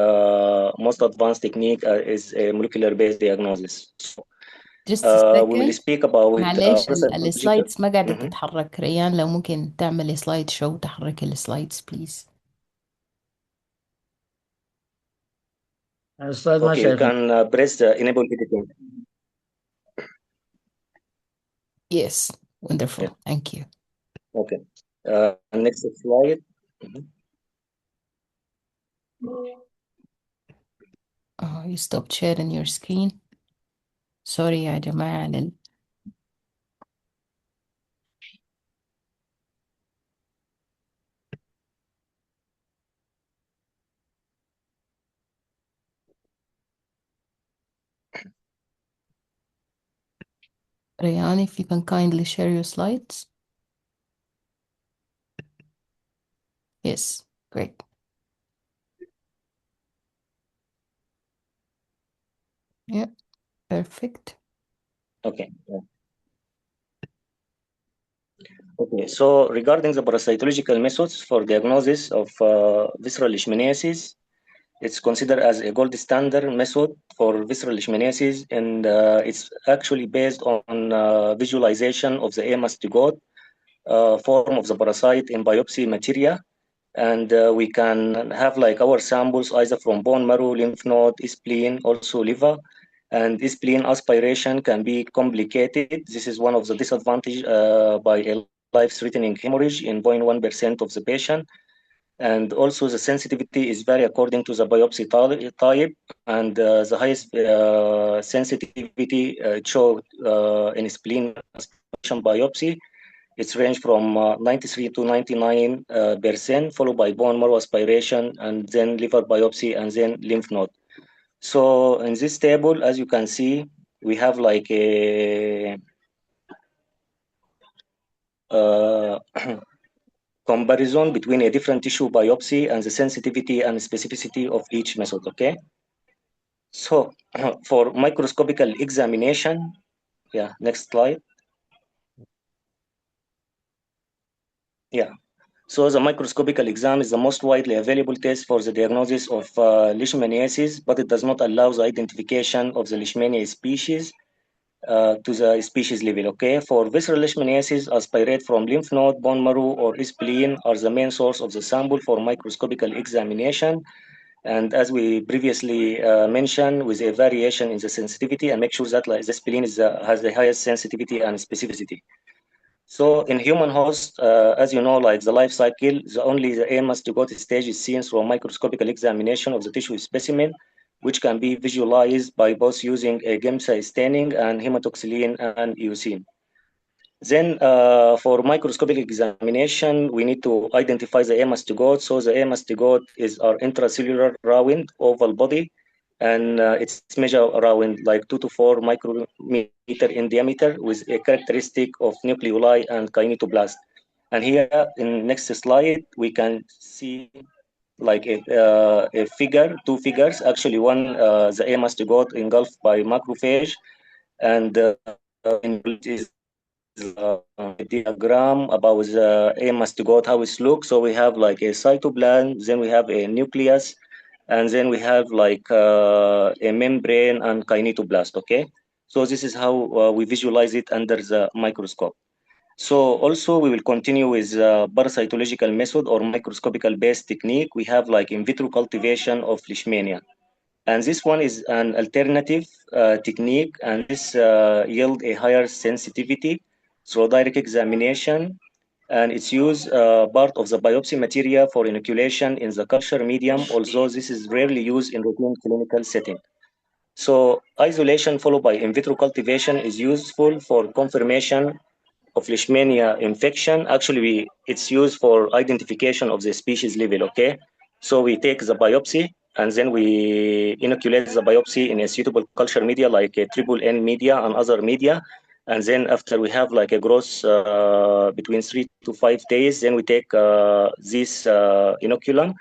most advanced technique, is a molecular based diagnosis. So, just a we will second. speak about معلش cytological. السلايدز ما قاعدة تتحرك. ريان لو ممكن تعملي سلايد شو تحرك السلايدز بليز. السلايد ما Okay, you شايفين. can press enable editing. Yes, wonderful. Yeah. Thank you. Okay. Next slide. You stopped sharing your screen. Sorry يا جماعة على Rayan, if you can kindly share your slides. Yes, great. Yeah, perfect. Okay. Okay, so regarding the parasitological methods for diagnosis of visceral leishmaniasis, it's considered as a gold standard method for visceral leishmaniasis, and it's actually based on visualization of the mastigote form of the parasite in biopsy material. And we can have like our samples either from bone marrow, lymph node, spleen, also liver. And spleen aspiration can be complicated. This is one of the disadvantages by a life-threatening hemorrhage in 0.1% of the patient. And also the sensitivity is vary according to the biopsy type, and the highest sensitivity showed in spleen aspiration biopsy. It's ranged from 93 to 99%, followed by bone marrow aspiration, and then liver biopsy, and then lymph node. So in this table, as you can see, we have like a comparison between a different tissue biopsy and the sensitivity and specificity of each method, okay? So for microscopical examination, yeah, next slide. Yeah. So the microscopical exam is the most widely available test for the diagnosis of leishmaniasis, but it does not allow the identification of the leishmania species to the species level. Okay, for visceral leishmaniasis, aspirate from lymph node, bone marrow, or spleen are the main source of the sample for microscopical examination. And as we previously mentioned, with a variation in the sensitivity, and make sure that like, the spleen is, has the highest sensitivity and specificity. So in human host, as you know, like the life cycle, the mastigote stage is seen through a microscopical examination of the tissue specimen, which can be visualized by both using a GEMSA staining and hematoxylin and eosine. Then for microscopic examination, we need to identify the mastigote. So the mastigote is our intracellular round oval body, and it's measured around like 2 to 4 micrometer in diameter with a characteristic of nucleoli and kinetoblast. And here in next slide, we can see like a figure, two figures. Actually, one, the mastigote engulfed by macrophage, and is a diagram about the mastigote, how it looks. So we have like a cytoplasm, then we have a nucleus, and then we have like a membrane and kinetoblast, okay? So this is how we visualize it under the microscope. So also we will continue with parasitological method or microscopical based technique. We have like in vitro cultivation of leishmania. And this one is an alternative technique, and this yield a higher sensitivity through direct examination, and it's used part of the biopsy material for inoculation in the culture medium, although this is rarely used in routine clinical setting. So isolation followed by in vitro cultivation is useful for confirmation of leishmania infection. Actually, it's used for identification of the species level, okay? So we take the biopsy and then we inoculate the biopsy in a suitable culture media like a triple N media and other media. And then after we have like a growth between 3 to 5 days, then we take this inoculum,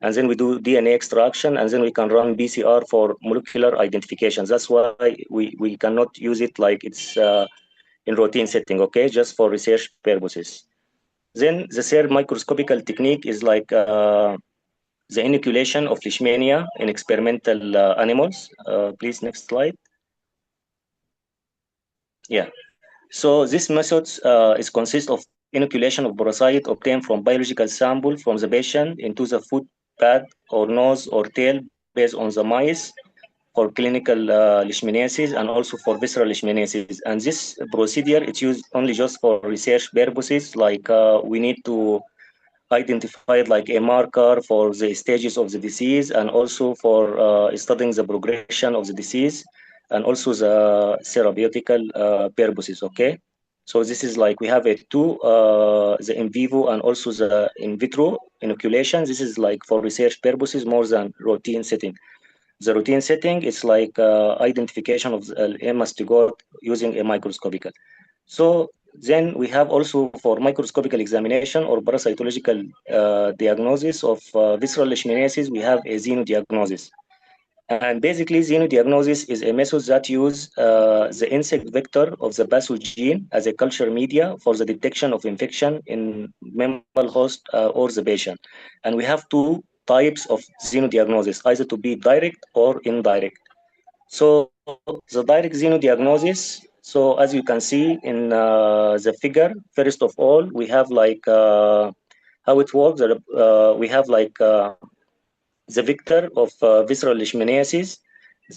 and then we do DNA extraction, and then we can run PCR for molecular identification. That's why we cannot use it like it's in routine setting, okay, just for research purposes. Then the third microscopical technique is like the inoculation of leishmania in experimental animals. Please, next slide. Yeah. So this method is consist of inoculation of parasite obtained from biological sample from the patient into the foot pad or nose or tail based on the mice for clinical leishmaniasis and also for visceral leishmaniasis. And this procedure it's used only just for research purposes, like we need to identify like a marker for the stages of the disease and also for studying the progression of the disease and also the therapeutical purposes, okay? So this is like we have a two, the in vivo and also the in vitro inoculation. This is like for research purposes more than routine setting. the routine setting, it's like identification of the mastigot using a microscopical. So then we have also for microscopical examination or parasitological diagnosis of visceral leishmaniasis, we have a xenodiagnosis. And basically, xenodiagnosis is a method that uses the insect vector of the pathogen as a culture media for the detection of infection in mammal host or the patient. And we have two types of xenodiagnosis, either to be direct or indirect. So the direct xenodiagnosis, so as you can see in the figure, first of all, we have like how it works. We have like the vector of visceral leishmaniasis,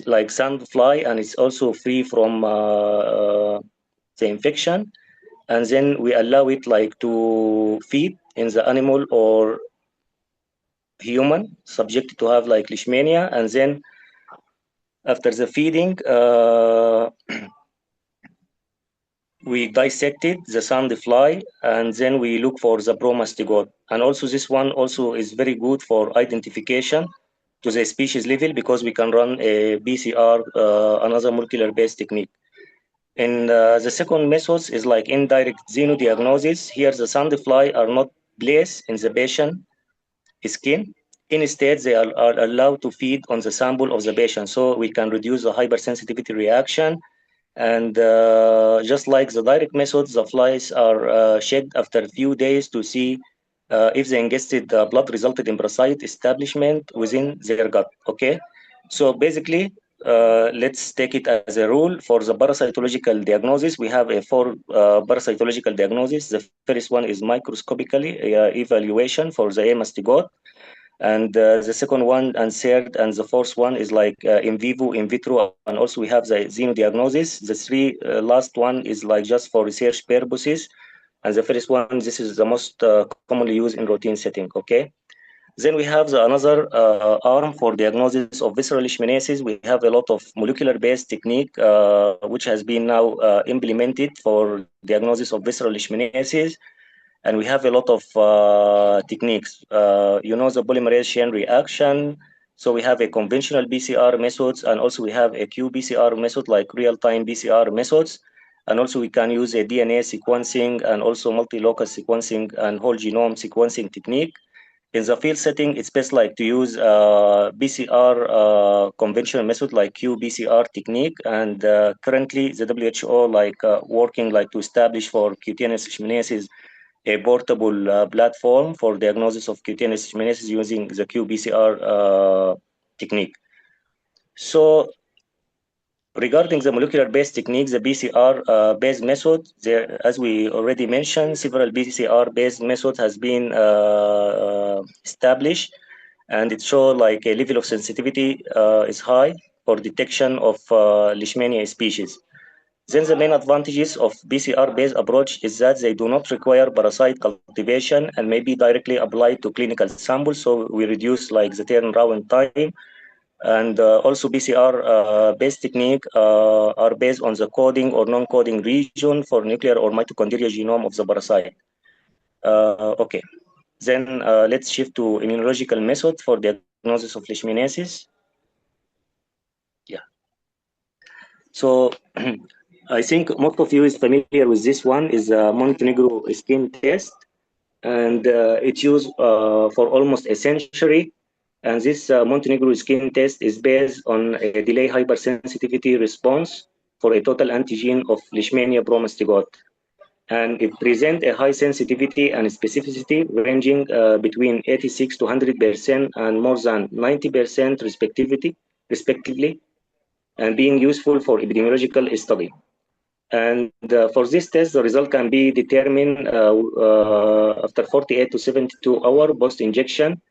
like sandfly, and it's also free from the infection. And then we allow it like to feed in the animal or human subject to have like leishmania. And then after the feeding, we dissected the sandfly, and then we look for the bromastigot. And also this one also is very good for identification to the species level because we can run a BCR, another molecular based technique. And the second method is like indirect xenodiagnosis. Here the sandfly are not placed in the patient skin. Instead, they are allowed to feed on the sample of the patient, so we can reduce the hypersensitivity reaction. And just like the direct methods, the flies are checked after a few days to see if the ingested blood resulted in parasite establishment within their gut. Okay, so basically, let's take it as a rule for the parasitological diagnosis. We have a four parasitological diagnosis. The first one is microscopically evaluation for the mastigot. And the second one and third and the fourth one is like in vivo, in vitro, and also we have the xenodiagnosis. The three last one is like just for research purposes, and the first one, this is the most commonly used in routine setting. Okay, then we have another arm for diagnosis of visceral leishmaniasis. We have a lot of molecular based technique which has been now implemented for diagnosis of visceral leishmaniasis. And we have a lot of techniques. The polymerase chain reaction. So we have a conventional BCR methods, and also we have a qBCR method, like real-time BCR methods. And also we can use a DNA sequencing and also multi-locus sequencing and whole genome sequencing technique. In the field setting, it's best like to use BCR conventional method like qBCR technique. And currently the WHO like working like to establish for cutaneous leishmaniasis a portable platform for diagnosis of cutaneous leishmaniasis using the qBCR technique. So regarding the molecular-based techniques, the BCR-based method, there, as we already mentioned, several BCR-based methods has been established, and it shows like a level of sensitivity is high for detection of Leishmania species. Then the main advantages of BCR-based approach is that they do not require parasite cultivation and may be directly applied to clinical samples, so we reduce like the turnaround time. And also BCR-based technique are based on the coding or non-coding region for nuclear or mitochondrial genome of the parasite. Okay, then let's shift to immunological method for diagnosis of leishmaniasis. Yeah. So I think most of you is familiar with this one, is a Montenegro skin test, and it's used for almost a century. And this Montenegro skin test is based on a delay hypersensitivity response for a total antigen of Leishmania bromastigot. And it presents a high sensitivity and specificity ranging between 86 to 100% and more than 90% respectively, and being useful for epidemiological study. And for this test, the result can be determined after 48 to 72 hours post-injection,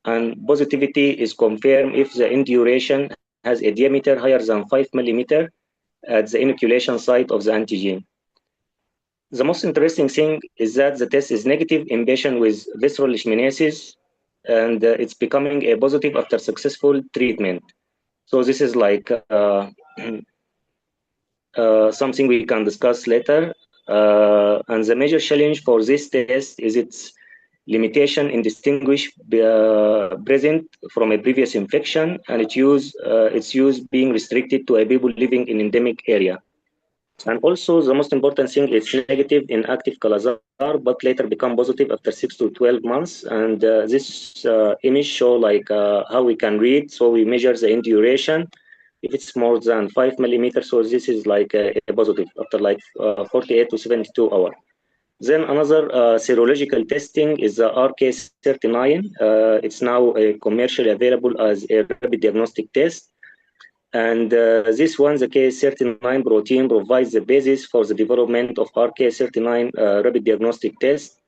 and positivity is confirmed if the end duration has a diameter higher than 5 millimeters at the inoculation site of the antigen. The most interesting thing is that the test is negative in patients with visceral leishmaniasis, and it's becoming a positive after successful treatment. So this is like something we can discuss later. And the major challenge for this test is its limitation in distinguish present from a previous infection, and its use being restricted to a people living in endemic area. And also the most important thing, it's negative in active Kala-Azar, but later become positive after 6 to 12 months. And this image show like how we can read. So we measure the end duration. If it's more than 5 millimeters, so this is like a positive after like 48 to 72 hours. Then another serological testing is the RK39. It's now commercially available as a rapid diagnostic test. And this one, the K39 protein, provides the basis for the development of RK39 rapid diagnostic test.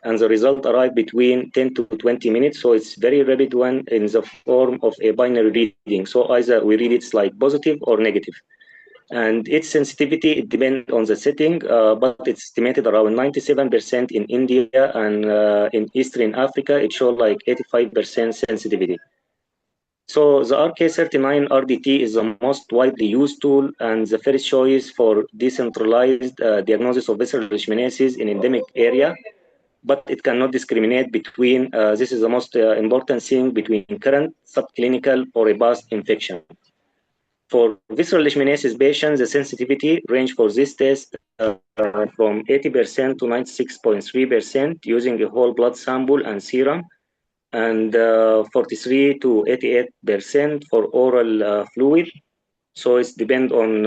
And the result arrived between 10 to 20 minutes. So it's very rapid one in the form of a binary reading. So either we read it's like positive or negative. And its sensitivity, it depends on the setting, but it's estimated around 97% in India, and in Eastern Africa, it shows like 85% sensitivity. So the RK39 RDT is the most widely used tool and the first choice for decentralized diagnosis of visceral leishmaniasis in endemic area, but it cannot discriminate between, this is the most important thing, between current, subclinical, or a past infection. For visceral leishmaniasis patients, the sensitivity range for this test from 80% to 96.3% using a whole blood sample and serum, and 43 to 88% for oral fluid. So it's depend on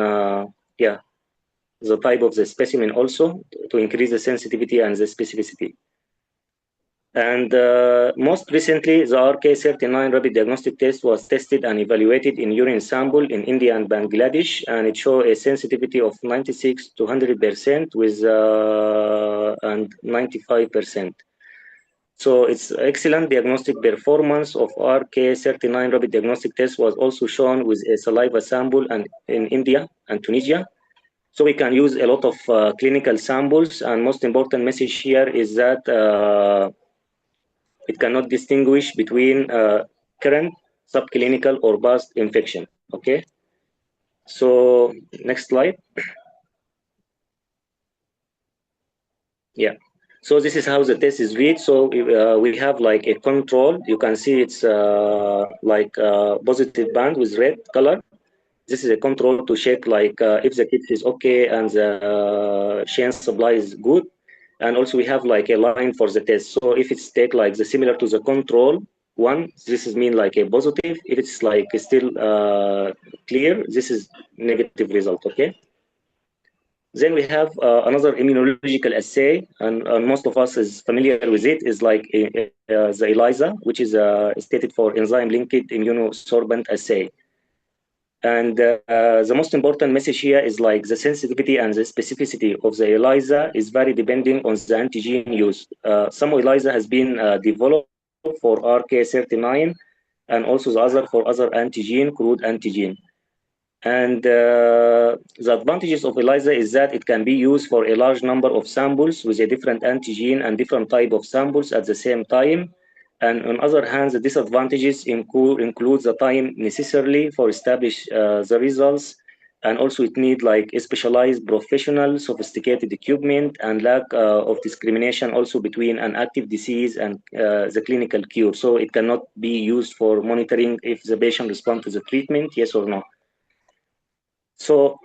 the type of the specimen also to increase the sensitivity and the specificity. And most recently, the RK39 rapid diagnostic test was tested and evaluated in urine sample in India and Bangladesh, and it showed a sensitivity of 96 to 100% with and 95%. So it's excellent diagnostic performance of RK39 rapid diagnostic test was also shown with a saliva sample and in India and Tunisia. So we can use a lot of clinical samples, and most important message here is that it cannot distinguish between current, subclinical, or past infection. Okay. So next slide. Yeah. So this is how the test is read. So we have like a control. You can see it's like a positive band with red color. This is a control to check like if the kit is okay and the chain supply is good. And also we have like a line for the test. So if it's take like the similar to the control one, this is mean like a positive. If it's like still clear, this is negative result. Okay. Then we have another immunological assay, and most of us is familiar with it, is like the ELISA, which is stated for enzyme-linked immunosorbent assay. And the most important message here is like the sensitivity and the specificity of the ELISA is very depending on the antigen used. Some ELISA has been developed for RK39, and also the other for other antigen, crude antigen. And the advantages of ELISA is that it can be used for a large number of samples with a different antigen and different type of samples at the same time. And on the other hand, the disadvantages include the time necessarily for establish the results, and also it need like a specialized professional, sophisticated equipment, and lack of discrimination also between an active disease and the clinical cure. So it cannot be used for monitoring if the patient responds to the treatment, yes or no. So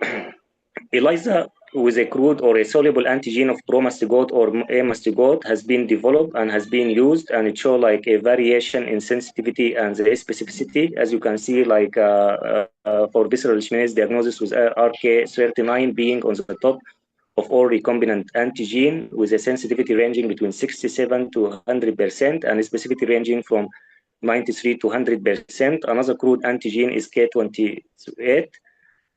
ELISA with a crude or a soluble antigen of pro-mastigote or a-mastigote has been developed and has been used, and it shows like a variation in sensitivity and the specificity. As you can see, like for visceral leishmaniasis diagnosis with RK39 being on the top of all recombinant antigen with a sensitivity ranging between 67 to 100% and a specificity ranging from 93 to 100%. Another crude antigen is K28.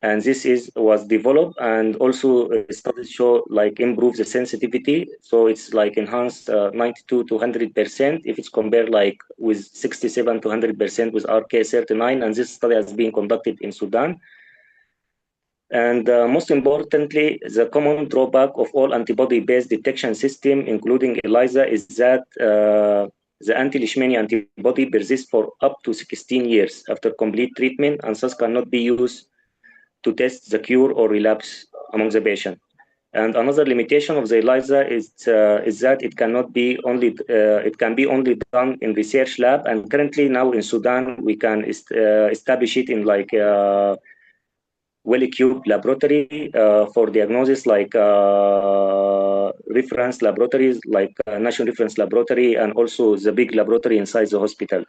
And this was developed, and also studies show like improve the sensitivity. So it's like enhanced 92 to 100% if it's compared like with 67 to 100% with RK39. And this study has been conducted in Sudan. And most importantly, the common drawback of all antibody-based detection system, including ELISA, is that the anti-leishmania antibody persists for up to 16 years after complete treatment, and thus cannot be used to test the cure or relapse among the patient. And another limitation of the ELISA is that it cannot be only it can be only done in research lab. And currently now in Sudan we can establish it in like well-equipped laboratory for diagnosis, like reference laboratories, like National Reference Laboratory, and also the big laboratory inside the hospital.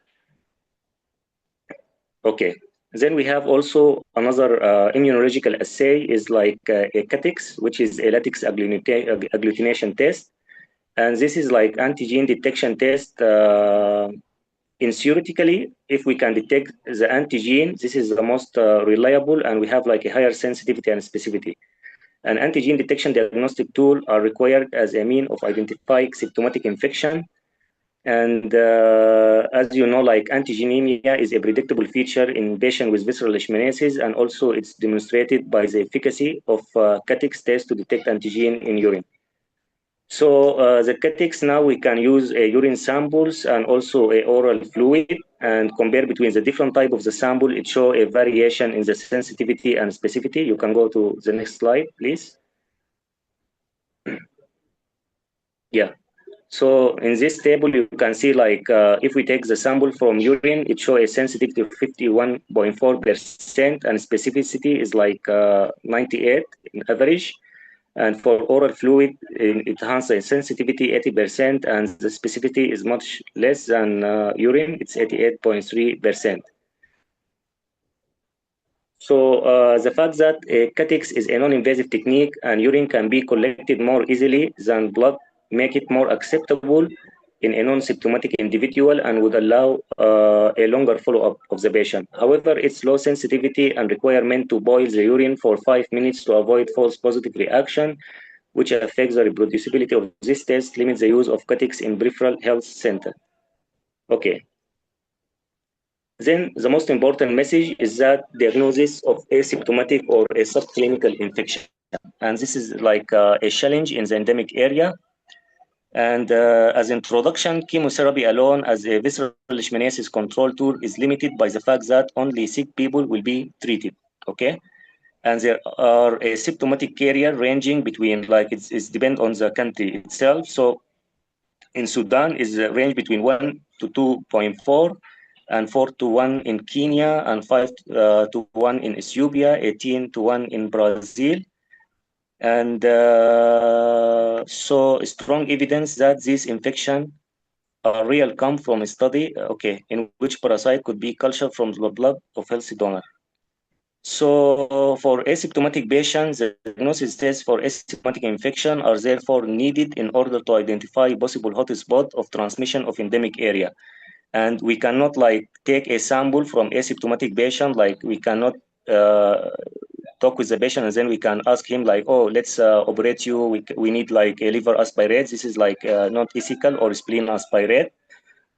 Okay. Then we have also another immunological assay is like a CATX, which is a lattice agglutination test. And this is like antigen detection test. Theoretically, if we can detect the antigen, this is the most reliable, and we have like a higher sensitivity and specificity. An antigen detection diagnostic tool are required as a mean of identifying symptomatic infection. And as you know, like antigenemia is a predictable feature in patients with visceral leishmaniasis, and also it's demonstrated by the efficacy of CATX test to detect antigen in urine. So the CATX now we can use urine samples and also a oral fluid, and compare between the different type of the sample. It show a variation in the sensitivity and specificity. You can go to the next slide, please. Yeah. So in this table, you can see like if we take the sample from urine, it shows a sensitivity of 51.4% and specificity is like 98 in average. And for oral fluid, it has a sensitivity 80% and the specificity is much less than urine. It's 88.3%. So the fact that CATX is a non-invasive technique and urine can be collected more easily than blood make it more acceptable in a non-symptomatic individual and would allow a longer follow-up of the patient. However, its low sensitivity and requirement to boil the urine for 5 minutes to avoid false positive reaction, which affects the reproducibility of this test, limits the use of CATX in peripheral health center. Okay. Then the most important message is that diagnosis of asymptomatic or a subclinical infection. And this is like a challenge in the endemic area. And as introduction, chemotherapy alone as a visceral leishmaniasis control tool is limited by the fact that only sick people will be treated, okay? And there are a symptomatic carrier ranging between, like it's depend on the country itself. So in Sudan is a range between 1 to 2.4, and 4 to 1 in Kenya, and 5 to 1 in Ethiopia, 18 to 1 in Brazil. And so strong evidence that this infection are real come from a study, okay, in which parasite could be cultured from the blood of healthy donor. So for asymptomatic patients, the diagnosis tests for asymptomatic infection are therefore needed in order to identify possible hotspot of transmission of endemic area. And we cannot like take a sample from asymptomatic patient, like we cannot talk with the patient and then we can ask him like, oh, let's operate you. We need like a liver aspirate. This is like not ethical, or spleen aspirate.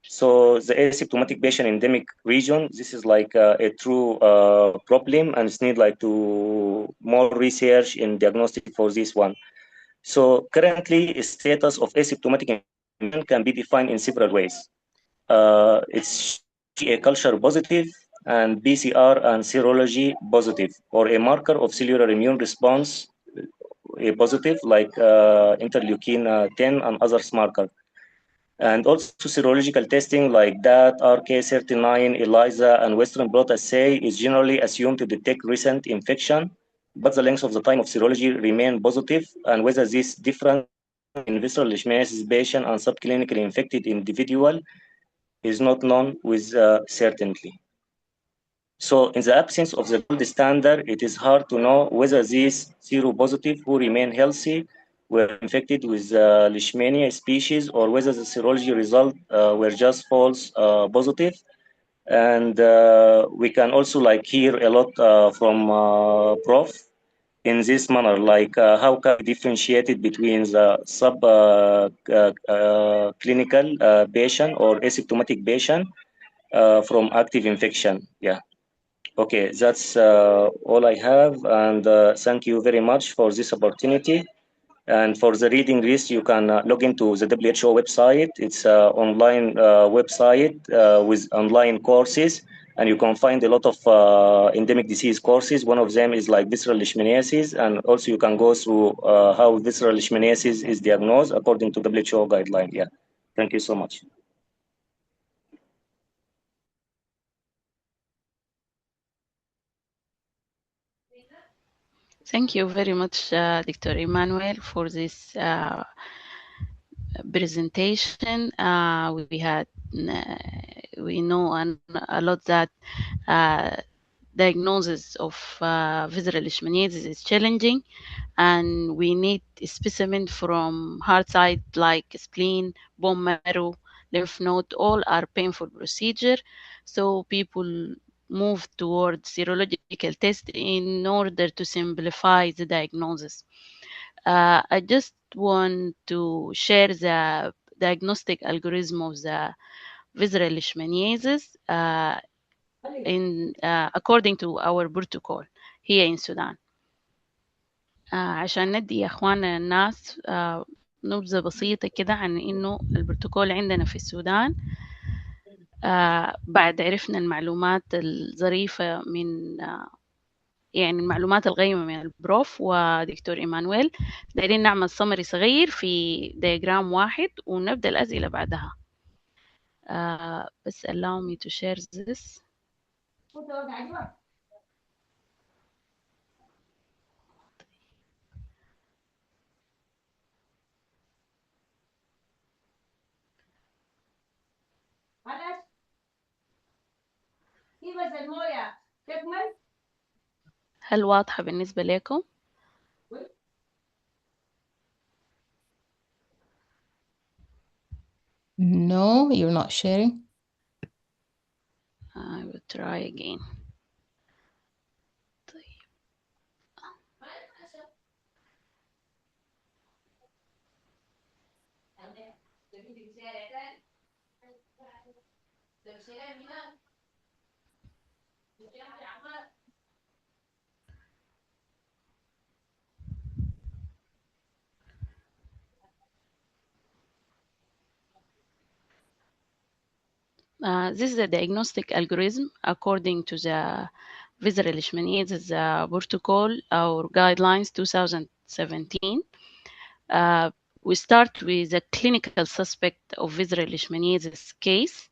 So the asymptomatic patient endemic region, this is like a true problem, and it's need like to more research in diagnostic for this one. So currently, status of asymptomatic infection can be defined in several ways. It's a culture positive and PCR and serology positive, or a marker of cellular immune response a positive, like interleukin 10 and others marker. And also serological testing like that, RK39, ELISA, and Western blot assay is generally assumed to detect recent infection, but the length of the time of serology remain positive, and whether this difference in visceral leishmaniasis patient and subclinically infected individual is not known with certainty. So in the absence of the gold standard, it is hard to know whether these seropositive who remain healthy were infected with leishmania species, or whether the serology result were just false positive. And we can also like hear a lot from Prof in this manner, like how can we differentiate it between the clinical patient or asymptomatic patient from active infection. Yeah. Okay, that's all I have, and thank you very much for this opportunity. And for the reading list, you can log into the WHO website. It's an online website with online courses, and you can find a lot of endemic disease courses. One of them is like visceral leishmaniasis, and also you can go through how visceral leishmaniasis is diagnosed according to WHO guideline. Yeah, thank you so much. Thank you very much, Dr. Emanuel, for this presentation. We know a lot that diagnosis of visceral leishmaniasis is challenging, and we need a specimen from heart side like spleen, bone marrow, lymph node. All are painful procedure, so people move towards serological test in order to simplify the diagnosis. I just want to share the diagnostic algorithm of the visceral leishmaniasis according to our protocol here in Sudan. عشان ندي يا اخوانا الناس نبذة بسيطة كده عن انه البروتوكول عندنا في السودان. بعد عرفنا المعلومات الظريفة من يعني المعلومات القيمة من البروف ودكتور إيمانويل، دايرين نعمل سمري صغير في دياجرام واحد ونبدأ الأسئلة بعدها. بس allow me to share this. هل واضحة بالنسبة لكم؟ No, you're not sharing. I will try again. This is a diagnostic algorithm according to the visceral leishmaniasis protocol or guidelines 2017. We start with a clinical suspect of visceral leishmaniasis case.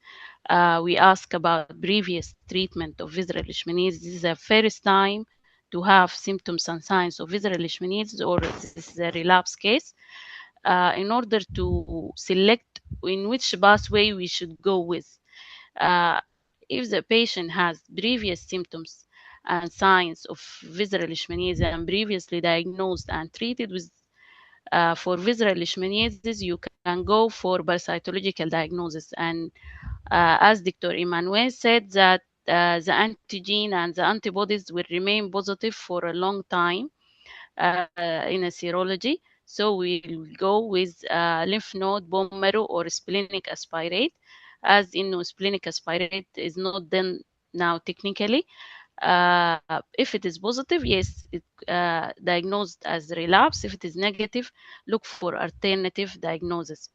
We ask about previous treatment of visceral leishmaniasis. This is the first time to have symptoms and signs of visceral leishmaniasis, or this is a relapse case. In order to select in which pathway we should go with. If the patient has previous symptoms and signs of visceral leishmaniasis and previously diagnosed and treated with for visceral leishmaniasis, you can go for parasitological diagnosis. And as Dr. Emanuel said, that the antigen and the antibodies will remain positive for a long time in a serology. So we'll go with lymph node, bone marrow, or splenic aspirate, as in splenic aspirate is not done now technically. If it is positive, yes, it diagnosed as relapse. If it is negative, look for alternative diagnosis.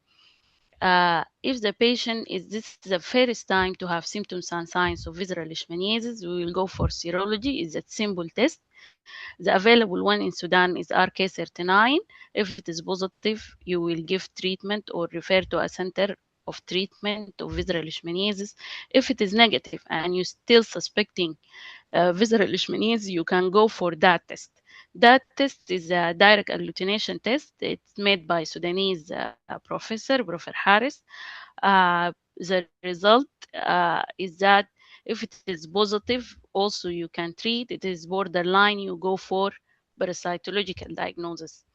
If the patient is this is the first time to have symptoms and signs of visceral leishmaniasis, we will go for serology. It's a simple test. The available one in Sudan is RK39. If it is positive, you will give treatment or refer to a center of treatment of visceral leishmaniasis. If it is negative and you're still suspecting visceral leishmaniasis, you can go for that test. That test is a direct agglutination test. It's made by Sudanese professor, Professor Harris. The result is that if it is positive, also you can treat. It is borderline, you go for parasitological diagnosis.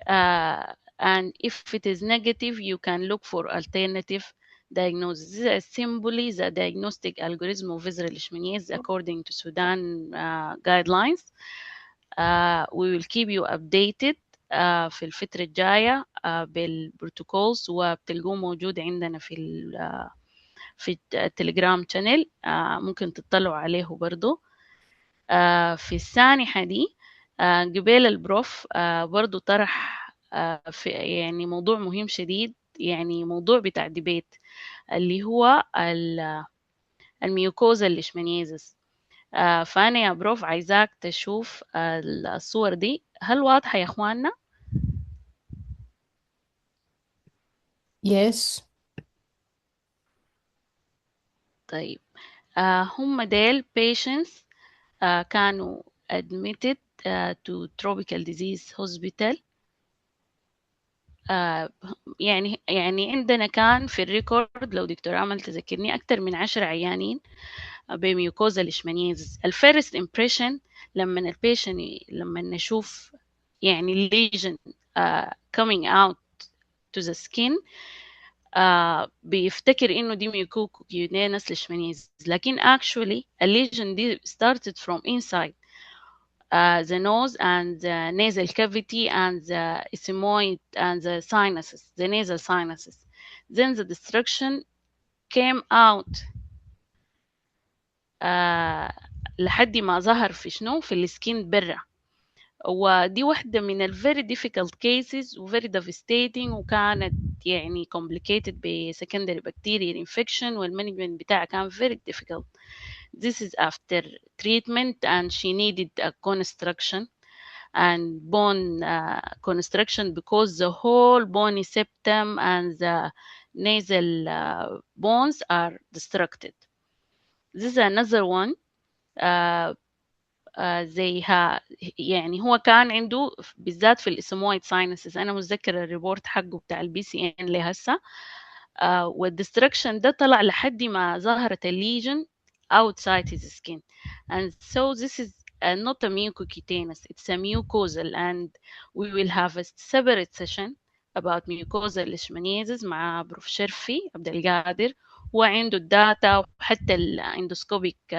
And if it is negative, you can look for alternative diagnosis. This is simply the diagnostic algorithm of visceral leishmaniasis according to Sudan guidelines. We will keep you updated في الفترة الجاية بالبروتوكولز، وبتلقوه موجود عندنا في التليجرام channel. ممكن تطلعوا عليه برضو. في السانحة دي قبيل البروف برضو طرح في يعني موضوع مهم شديد، يعني موضوع بتاع ديبيت اللي هو الميوكوزا الليشمانيزس. فأنا يا بروف عايزاك تشوف الصور دي، هل واضحة يا إخواننا؟ Yes. طيب، هم ديل patients كانوا admitted to tropical disease hospital. يعني عندنا كان في الريكورد، لو دكتور أمل تذكرني، أكثر من 10 عيانين بميوكوزا ليشمانيزس. الفيرست امبريشن لما نشوف يعني lesion coming out to the skin بيفتكر إنه دي ميوكوكيونينس ليشمانيزس، لكن actually الليجن دي started from inside the nose and the nasal cavity and the ethmoid and the sinuses, the nasal sinuses. Then the destruction came out لحد ما ظهر في شنو، في السكين برا. ودي واحدة من ال very difficult cases و very devastating، وكانت يعني complicated ب secondary bacterial infection، والمانجمنت بتاعها كان very difficult. This is after treatment and she needed a construction and bone construction because the whole bony septum and the nasal bones are destructed. This is another one. زيها يعني هو كان عنده بالذات في الاسمويد ساينسز، انا متذكر الريبورت حقه بتاع البي سي ان لهسه. والدستركشن ده طلع لحد ما ظهرت الليجن outside his skin, and so this is not a mucocutaneous, it's a mucosal, and we will have a separate session about mucosal leishmaniasis مع بروف شرفي عبد القادر. هو عنده الداتا وحتى الاندوسكوبيك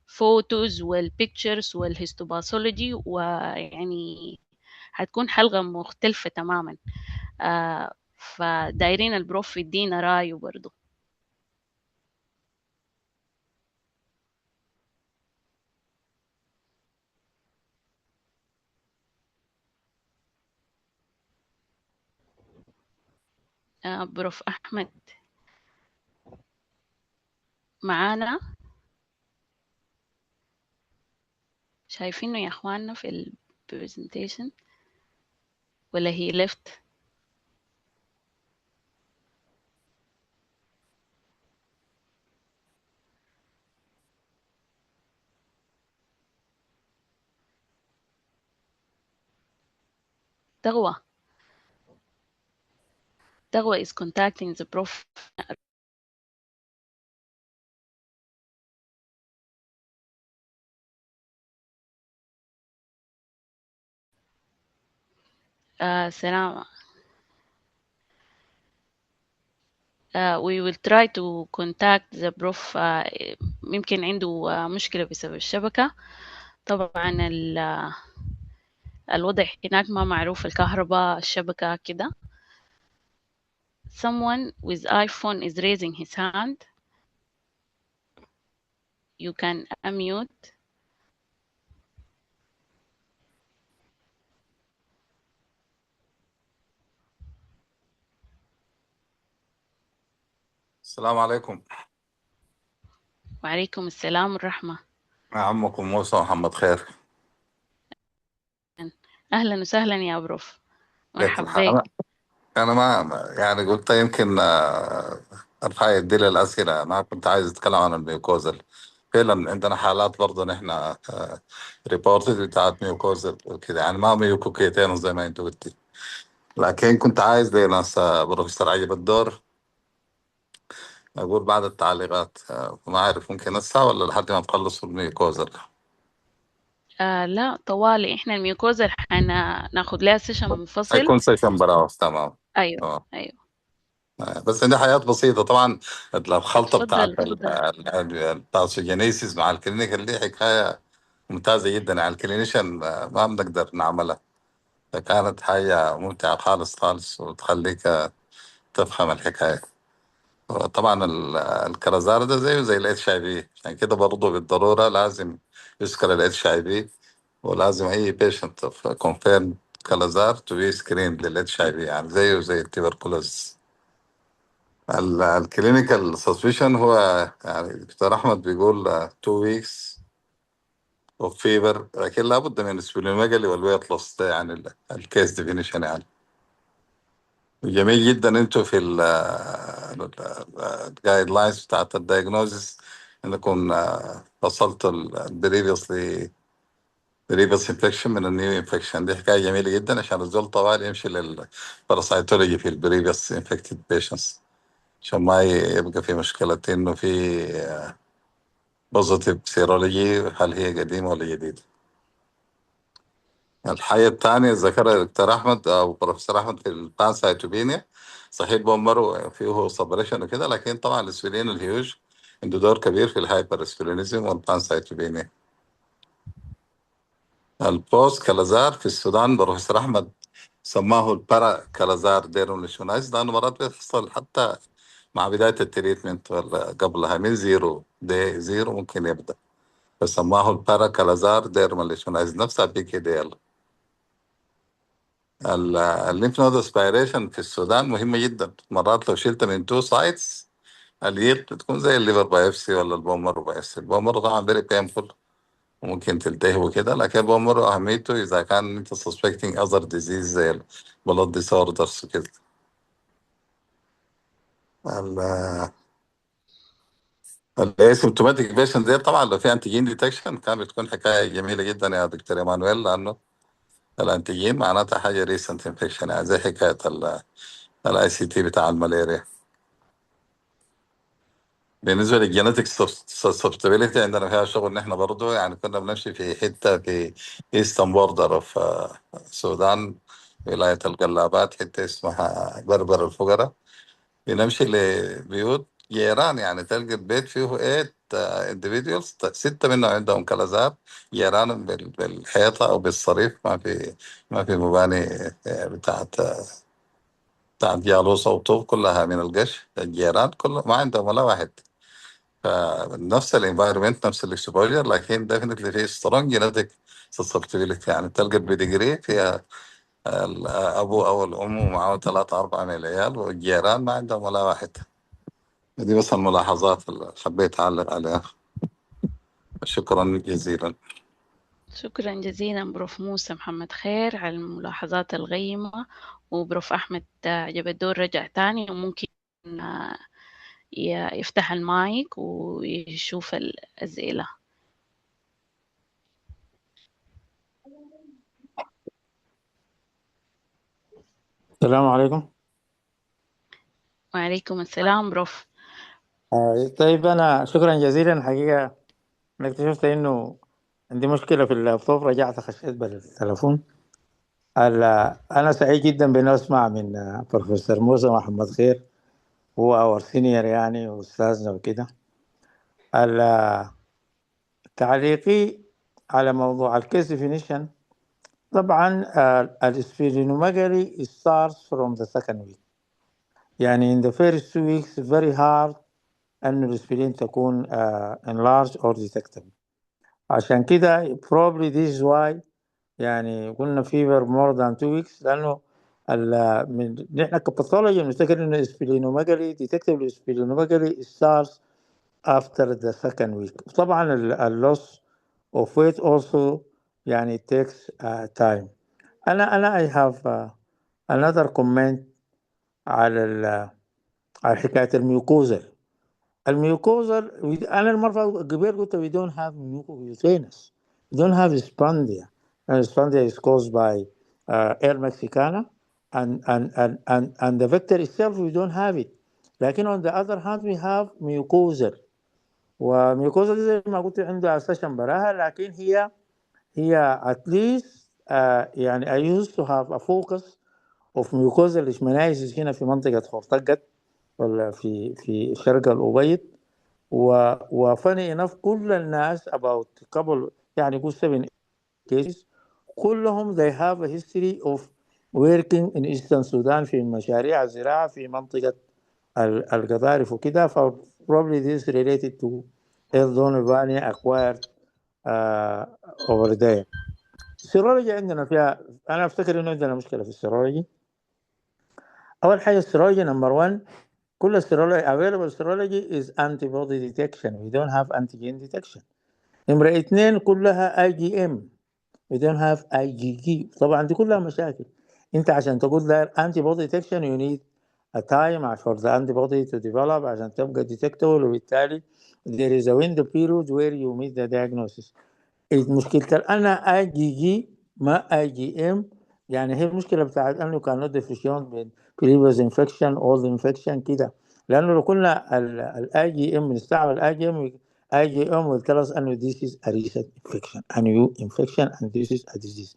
فوتوز والبيكتشرز والهيستوباثولوجي، ويعني هتكون حلقة مختلفة تماما. فدايرين البروف يدينا رايه برضو. بروف أحمد معانا؟ شايفينه يا أخواننا في البرزنتيشن ولا هي left؟ تغوى is contacting the prof. سلام. we will try to contact the prof. يمكن عنده مشكلة بسبب الشبكة. طبعا الوضع هناك ما معروف، الكهرباء، الشبكة كده. Someone with iPhone is raising his hand. You can unmute. السلام عليكم. وعليكم السلام والرحمة. عمكم موسى محمد خير. أهلا وسهلا يا بروف، مرحبا بك. أنا ما يعني قلت يمكن أرفع يدي للأسئلة، ما كنت عايز أتكلم عن الميوكوزل. فعلا عندنا حالات برضه نحن ريبورتد بتاعت ميوكوزل وكده، يعني ما ميوكوكيتين زي ما أنت قلتي، لكن كنت عايز لناس بروفيسور عجب الدور أقول بعد التعليقات. ما أعرف ممكن هسه ولا لحد ما تخلصوا الميوكوزل؟ لا طوالي، احنا الميوكوزا ناخد لها سيشن منفصل. هيكون سيشن براوس. تمام. ايوه تمام. ايوه. بس عندي حاجات بسيطة طبعا. الخلطة تفضل بتاعت التاسوجينيسيس مع الكلينيكال دي حكاية ممتازة جدا، يعني الكلينيشن ما بنقدر نعملها، فكانت حاجة ممتعة خالص خالص وتخليك تفهم الحكاية. طبعا الكرزار ده زيه زي الاتش اي في، عشان كده برضه بالضرورة لازم يذكر الاتش اي في، ولازم اي بيشنت كونفيرم كالازار تو بي سكرين للاتش اي في، يعني زيه زي التبركلوز. الكلينيكال سسبشن هو يعني دكتور احمد بيقول 2 weeks اوف فيبر، لكن لابد من السبلينوميجالي والويت لوس، ده يعني الكيس ديفينيشن يعني. جميل جدا انتوا في الجايد لاينز بتاعت الدايجنوزس انكم وصلتوا البريفيوسلي بريفيوس انفكشن من النيو انفكشن. دي حكايه جميله جدا عشان الزول طوال يمشي للباراسايتولوجي في البريفيوس انفكتد بيشنتس، عشان ما يبقى في مشكلة إنه في بوزيتيف سيرولوجي هل هي قديمة ولا جديدة. الحاجة الثانية ذكرها دكتور أحمد أو بروفيسور أحمد في البانسايتوبينيا، صحيح بومر فيه سبريشن وكده، لكن طبعا الأسبرين الهيوج عنده دور كبير في الهايبر اسبرينيزم والبانسايتوبينيا. البوست كالازار في السودان بروفيسور أحمد سماه البارا كالازار ديرونيشونايز، لأنه مرات بيحصل حتى مع بداية التريتمنت ولا قبلها من زيرو، دي زيرو ممكن يبدأ، فسماه البارا كالازار ديرونيشونايز نفسها بي كي دي ال. الليمف نود اسبيريشن في السودان مهمة جدا، مرات لو شلت من تو سايتس اليد بتكون زي الليفر بايبسي ولا البومر بايبسي. البومر طبعا فيري بينفول وممكن تلتهي وكده، لكن البومر أهميته إذا كان أنت suspecting other disease زي البلد ديسوردرز وكده. الاسيمتوماتيك بيشنت دي طبعا لو في انتيجين ديتكشن كان بتكون حكايه جميله جدا يا دكتور ايمانويل، لانه الانتيجين معناتها حاجه ريسنت انفكشن، يعني زي حكايه الاي سي تي بتاع الملاريا. بالنسبه للجينيتك سبستابيليتي عندنا فيها شغل، نحن برضه يعني كنا بنمشي في حته في ايسترن بوردر اوف السودان، ولايه القلابات، حته اسمها بربر الفقراء. بنمشي لبيوت جيران، يعني تلقى البيت فيه 8 individuals، 6 منهم عندهم كلازات، جيران بالحيطة أو بالصريف، ما في مباني بتاعت جالوس أو طوب، كلها من القش. الجيران كله ما عندهم ولا واحد، فنفس الانفايرمنت نفس الاكسبوجر، لكن ديفنتلي في سترونج جينيتك سسبتبيليتي. يعني تلقى البيدجري فيها الأبو أو الأم ومعه 3 4 من العيال، والجيران ما عندهم ولا واحد. دي بس الملاحظات اللي حبيت أعلق عليها. شكرا جزيلا. شكرا جزيلا بروف موسى محمد خير على الملاحظات القيمة. وبروف أحمد عجب الدور رجع تاني، وممكن يفتح المايك ويشوف الأسئلة. السلام عليكم. وعليكم السلام بروف. طيب أنا شكرا جزيلا الحقيقة. أنا اكتشفت إنه عندي مشكلة في اللابتوب، رجعت خشيت بالتليفون. أنا سعيد جدا بأن أسمع من بروفيسور موسى محمد خير، هو أور سينيور يعني وأستاذنا وكده. تعليقي على موضوع الكيس ديفينيشن، طبعا السبلينوميجالي starts from the second week. يعني in the first 2 weeks very hard أن السبلين تكون enlarged or detectable. عشان كده probably this is why يعني قلنا fever more than 2 weeks، لأنه نحن كباثولوجي بنفتكر إنه السبلينوميجالي detectable splenomegaly starts after the second week. طبعا اللوس of weight also يعني takes time. أنا I have another comment على حكاية الميوكوزال. أنا المرة قبل قلت we don't have mucocutaneous, we don't have spondia, and spondia is caused by air mexicana, and the vector itself we don't have it. لكن on the other hand we have mucosal، وميوكوزال زي ما قلت عنده سيشن براها، لكن هي at least يعني I used to have a focus of mucosal leishmaniasis هنا في منطقة خورطقت ولا في شرق الأبيض. وفني انف كل الناس about couple يعني قول 7 cases كلهم they have a history of working in eastern Sudan في مشاريع الزراعة في منطقة القضارف وكده. ف probably this related to health donor acquired over there. السيرولوجي عندنا فيها، أنا أفتكر إنه عندنا مشكلة في السيرولوجي. أول حاجة السيرولوجي نمبر 1 كل available serology is antibody detection. We don't have antigen detection. نمرة 2 كلها IgM. We don't have IgG. طبعا دي كلها مشاكل. انت عشان تقول ده antibody detection you need a time for the antibody to develop عشان تبقى detectable وبالتالي there is a window period where you meet the diagnosis. المشكلة أنا اي جي جي ما اي جي ام، يعني هي المشكلة بتاعت أنه كان ديفريشن بين previous infection old infection كده، لأنه لو كنا الاي جي ام بنستعمل اي جي ام will tell us أنه this is a recent infection a new infection and this is a disease.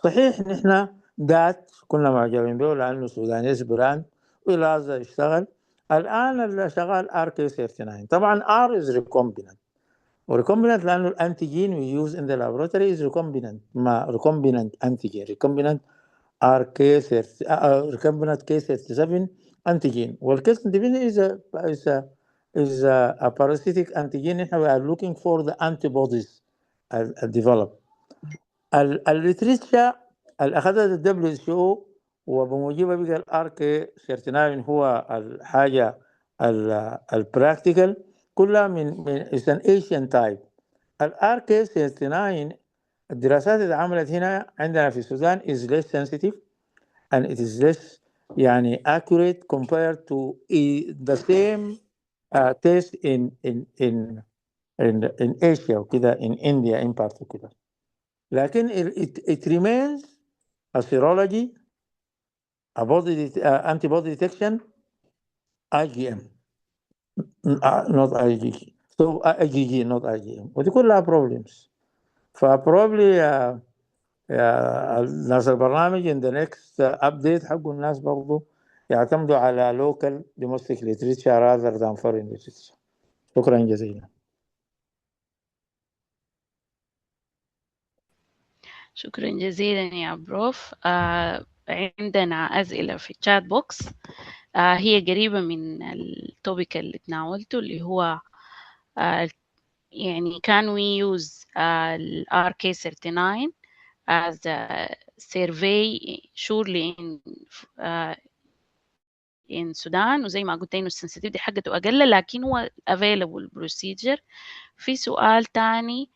صحيح نحن دات كنا معجبين به لأنه سودانيس براند ولازم يشتغل. الآن اللي شغال RK 39 طبعا R is recombinant وريكومبينانت لانه الانتيجين we use in the laboratory is recombinant ما recombinant antigen recombinant recombinant K37 antigen والكيس 37 is a parasitic antigen. we are looking for the antibodies developed. الليتريتشر اللي اخذت ال WHO وبموجبها بقى الار كي 39 هو الحاجه البراكتيكال كلها من is an Asian type. الار كي 39 الدراسات اللي عملت هنا عندنا في السودان is less sensitive and it is less يعني accurate compared to the same test in Asia وكده in India in particular. لكن it remains a serology a antibody detection IgM not IgG so IgG not IgM ودي كلها problems. فبروبلي ناس البرنامج in the next update حقوا الناس برضو يعتمدوا على local domestic literature rather than foreign literature. شكرا جزيلا. شكرا جزيلا يا بروف. عندنا أسئلة في الشات بوكس هي قريبة من التوبيك اللي تناولته اللي هو يعني can we use RK39 as a survey surely in Sudan، وزي ما قلت إنه السنسيتيفيتي حقته أقل لكن هو available procedure. في سؤال تاني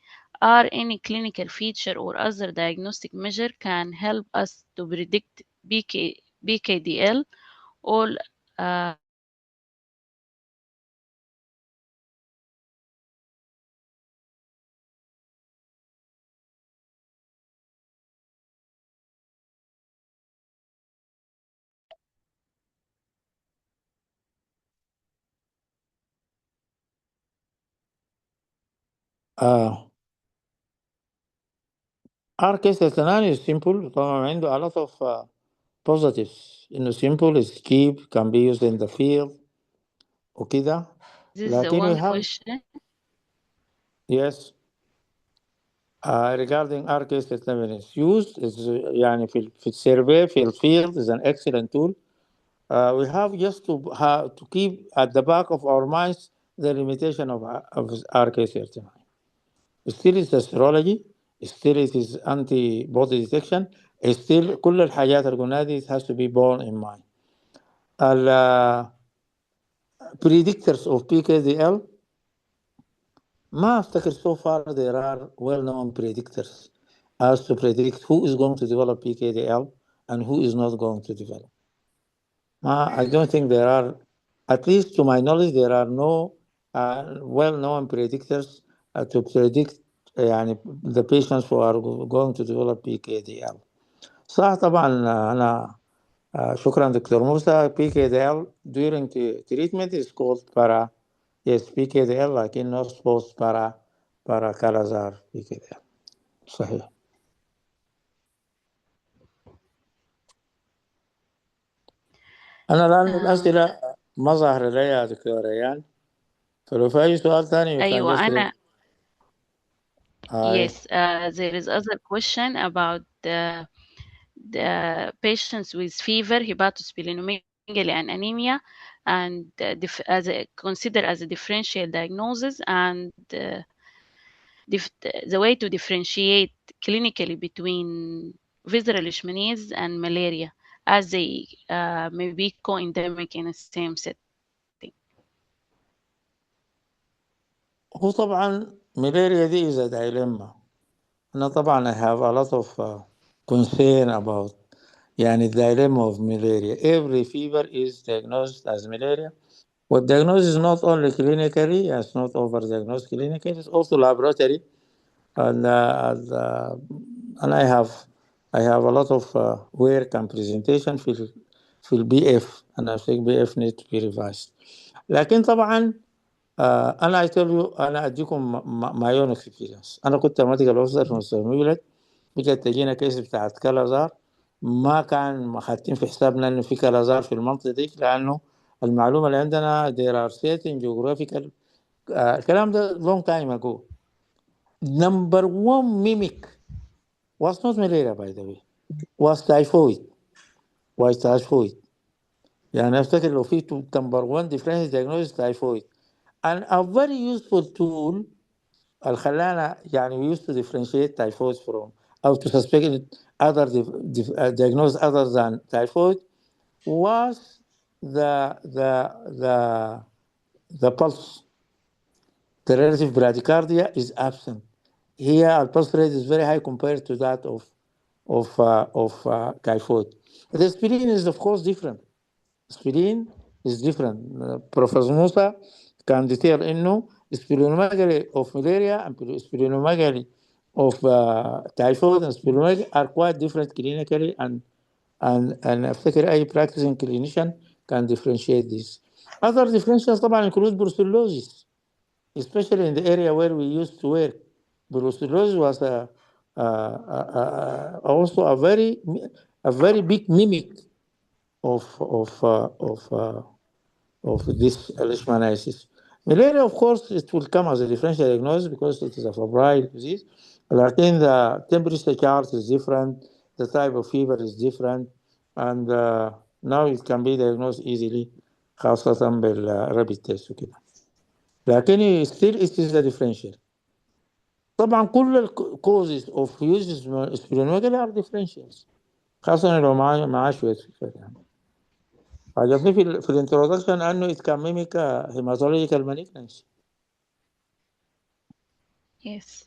are any clinical feature or other diagnostic measure can help us to predict BKDL or RK39 is simple طبعا عنده a lot of positives إنه simple is cheap can be used in the field وكده. this is the لكن one we have question. yes regarding RK37 is used is يعني في السيرفي في الفيلد is an excellent tool. We have just to keep at the back of our minds the limitation of RK39. Still it's a serology, still it is antibody detection, still كل الحاجات اللي قلناها دي it has to be borne in mind. Predictors of PKDL ما أفتكر so far there are well-known predictors as to predict who is going to develop PKDL and who is not going to develop. I don't think there are, at least to my knowledge, there are no well-known predictors to predict يعني the patients who are going to develop PKDL. صح طبعا أنا شكرا دكتور موسى. PKDL during the treatment is called PKDL لكن not supposed parakalazar PKDL. صحيح. أنا الآن الأسئلة ما ظاهرة لي يا دكتور ريان، فلو في أي سؤال ثاني أيوة أنا Hi. yes there is other question about the patients with fever, hepatosplenomegaly and anemia, and considered as a differential diagnosis, and the way to differentiate clinically between visceral leishmaniasis and malaria as they may be co-endemic in the same set. هو طبعا malaria دي is a dilemma. أنا طبعا I have a lot of concern about يعني dilemma of malaria. Every fever is diagnosed as malaria. What diagnosis is not only clinically, it's not over-diagnosed clinically, it's also laboratory. And I have a lot of work and presentation في البي اف. انا في البي اف need to be revised. لكن طبعا انا I tell you انا اديكم my own experience. انا كنت ميديكال اوفيسر في مستشفى ميلاد. بقت تجينا كيس بتاعت كلازار. ما كان حاطين في حسابنا انه في كلازار في المنطقه دي، لانه المعلومه اللي عندنا there are certain geographical الكلام ده long time ago. Number one mimic was not malaria by the way, was typhoid. was typhoid. يعني افتكر لو في number one difference diagnosis typhoid. And a very useful tool الخلانا يعني we used to differentiate typhoid from أو to suspect other diagnosis other than typhoid was the the the the pulse. The relative bradycardia is absent. Here, our pulse rate is very high compared to that of typhoid. The aspirin is of course different. Aspirin is different. Professor Musa can detail إنه splenomegaly of malaria and splenomegaly of typhoid and splenomegaly are quite different clinically, and أفتكر أي practicing clinician can differentiate this. Other differentials طبعا include brucellosis, especially in the area where we used to work. Brucellosis was also a very big mimic of this leishmaniasis. Malaria, of course, it will come as a differential diagnosis because it is a febrile disease. Like in the temperature chart is different, the type of fever is different, and now it can be diagnosed easily خاصة بالرابid test وكده. لكن still it is a differential. طبعا كل الكوزز اوف يوز سبلينوميجالي ار differentials، خاصة لو معاه شوية فكرة يعني. عجبني في الانترودكشن انه it can mimic hematological malignancy. Yes.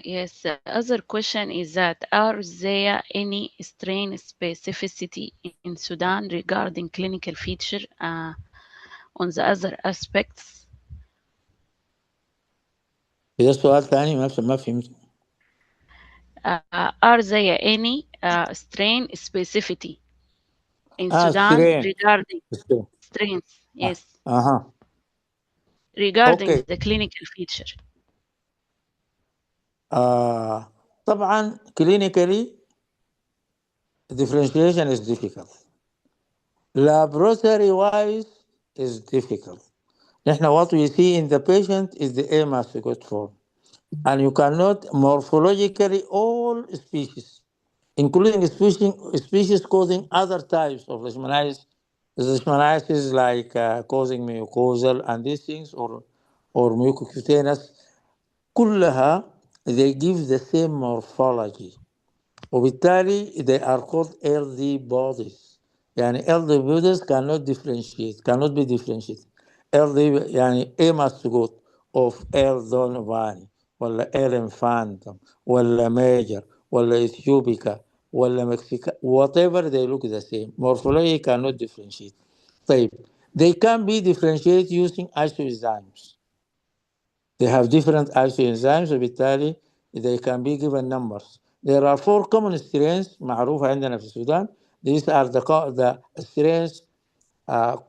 Yes, the other question is that are there any strain specificity in Sudan regarding clinical feature on the other aspects? إذا السؤال ثاني ما فهمت. Are there any strain specificity in Sudan strain. regarding strains? Yes. أها. Regarding Okay. the clinical feature. طبعا clinically differentiation is difficult. Laboratory wise is difficult. نحن what we see in the patient is the A mastocytic form, and you cannot morphologically all species, including species causing other types of leishmaniasis. Leishmaniasis like causing mucosal and these things or mucocutaneous كلها they give the same morphology. وبالتالي they are called LD bodies. يعني LD bodies cannot be differentiated. LD يعني A mastocytic of L donovani ولا L infantum ولا major ولا Ethiopica ولا Mexica, whatever they look the same. Morphology cannot differentiate. طيب they can be differentiated using isoenzymes. They have different isoenzymes وبالتالي they can be given numbers. There are 4 common strains معروفة عندنا في السودان. These are the strains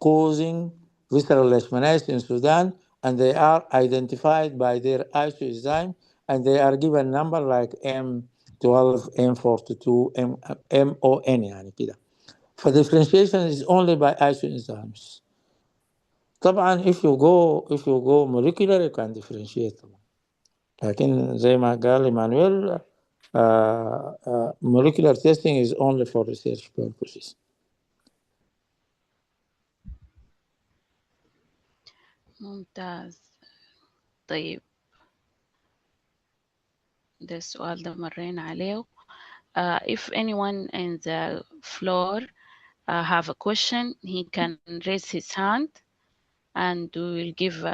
causing visceral leishmaniasis in Sudan, and they are identified by their isoenzyme, and they are given number like M12, M42, MON يعني كده. For differentiation is only by isoenzymes. طبعا if you go molecular you can differentiate طبعا. لكن زي ما قال إيمانويل molecular testing is only for research purposes. ممتاز. طيب ده السؤال ده مرينا عليه. If anyone in the floor have a question, he can raise his hand, and we will give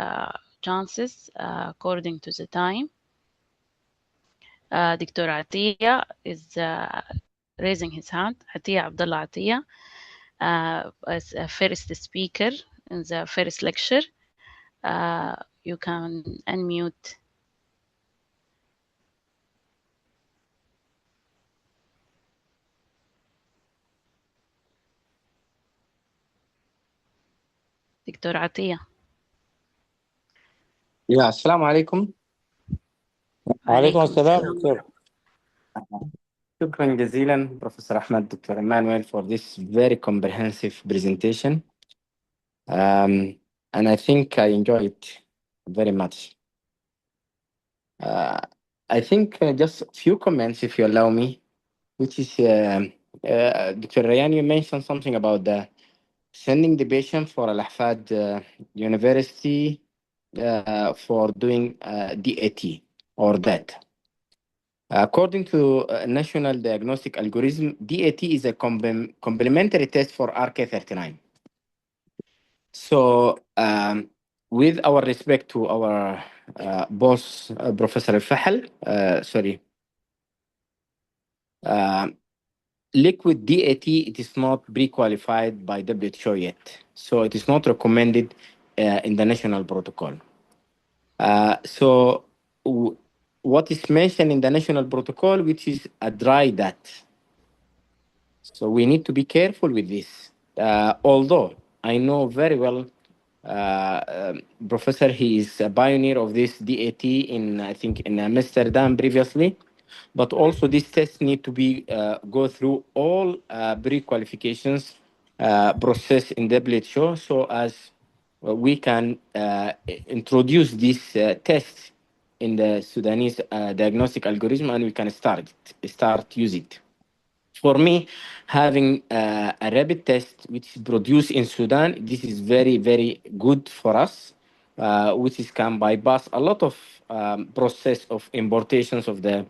chances according to the time. Dr. Atiya is raising his hand. Atiya Abdullah Atiya as a first speaker in the first lecture. You can unmute. Dr. Atiya. Yeah, Assalamu alaikum. عليكم السلام دكتور. Shukran jazilan, Professor Ahmed, Dr. Emanuel, for this very comprehensive presentation. And I think I enjoyed it very much. I think just a few comments, if you allow me, which is Dr. Rayan, you mentioned something about the sending the patient for Al-Ahfad University for doing DAT or that. According to National Diagnostic Algorithm, DAT is a complementary test for RK39. So, with our respect to our boss, Professor Al-Fahel, liquid DAT, it is not pre-qualified by WHO yet. So it is not recommended in the national protocol. What is mentioned in the national protocol, which is a dry DAT. So we need to be careful with this. Although I know very well, Professor, he is a pioneer of this DAT in, I think, in Amsterdam previously. But also these tests need to be go through all pre-qualifications process in WHO, so as we can introduce this test in the Sudanese diagnostic algorithm, and we can start use it. For me, having a rapid test which is produced in Sudan, this is very, very good for us, which is can bypass a lot of process of importations of the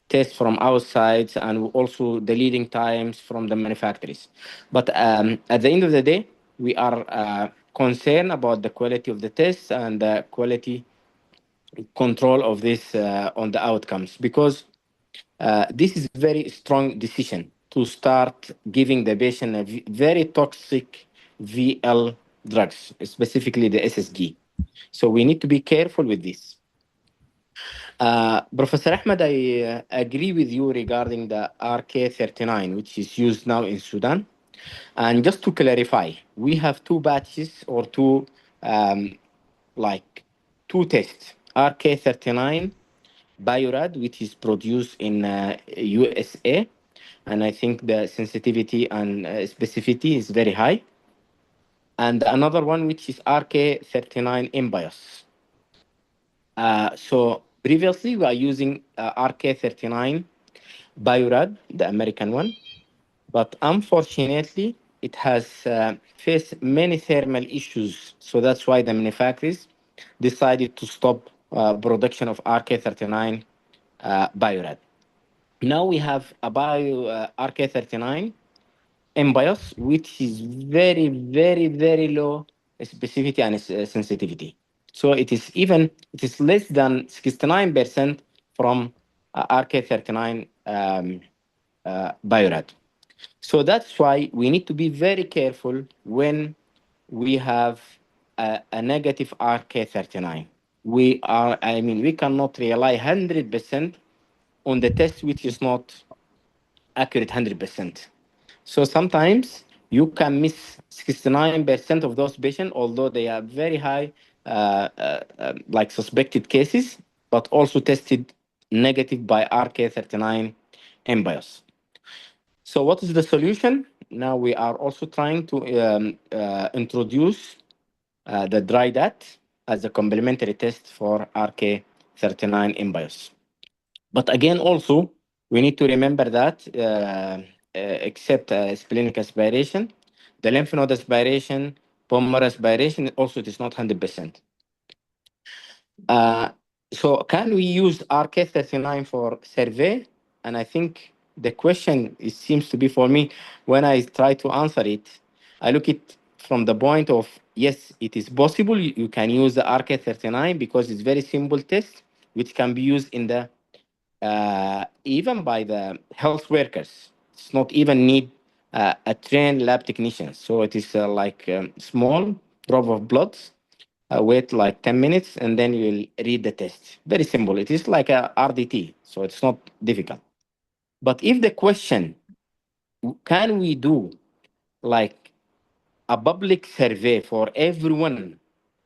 test from outside, and also the leading times from the manufacturers. But at the end of the day, we are concerned about the quality of the tests and the quality control of this on the outcomes, because this is a very strong decision to start giving the patient a very toxic VL drugs, specifically the SSG. So we need to be careful with this. Professor Ahmed, I agree with you regarding the RK39, which is used now in Sudan. And just to clarify, we have two batches or um, two tests. RK39 Biorad, which is produced in USA, and I think the sensitivity and specificity is very high. And another one, which is RK39 Imbios. So previously, we are using RK39 Biorad, the American one, but unfortunately, it has faced many thermal issues. So that's why the manufacturers decided to stop production of RK39 Biorad. Now we have a RK39 MBIOS, which is very, very, very low specificity and sensitivity. So it is less than 69% from RK39 Biorad. So that's why we need to be very careful when we have a negative RK39. We cannot rely 100% on the test which is not accurate 100%. So sometimes you can miss 69% of those patients, although they are very high, like suspected cases, but also tested negative by RK39 MBIOS. So what is the solution? Now we are also trying to introduce the dry DAT as a complementary test for RK39 MBIOS. But again, also, we need to remember that except splenic aspiration, the lymph node aspiration, pulmonary aspiration, also it is not 100%. So can we use RK39 for survey? And I think the question, it seems to be for me, when I try to answer it, I look it from the point of, yes, it is possible. You can use the RK39 because it's very simple test, which can be used in the even by the health workers. It's not even need a trained lab technician. So it is like small drop of blood, wait like 10 minutes, and then you'll read the test. Very simple. It is like a RDT, so it's not difficult. But if the question, can we do like a public survey for everyone,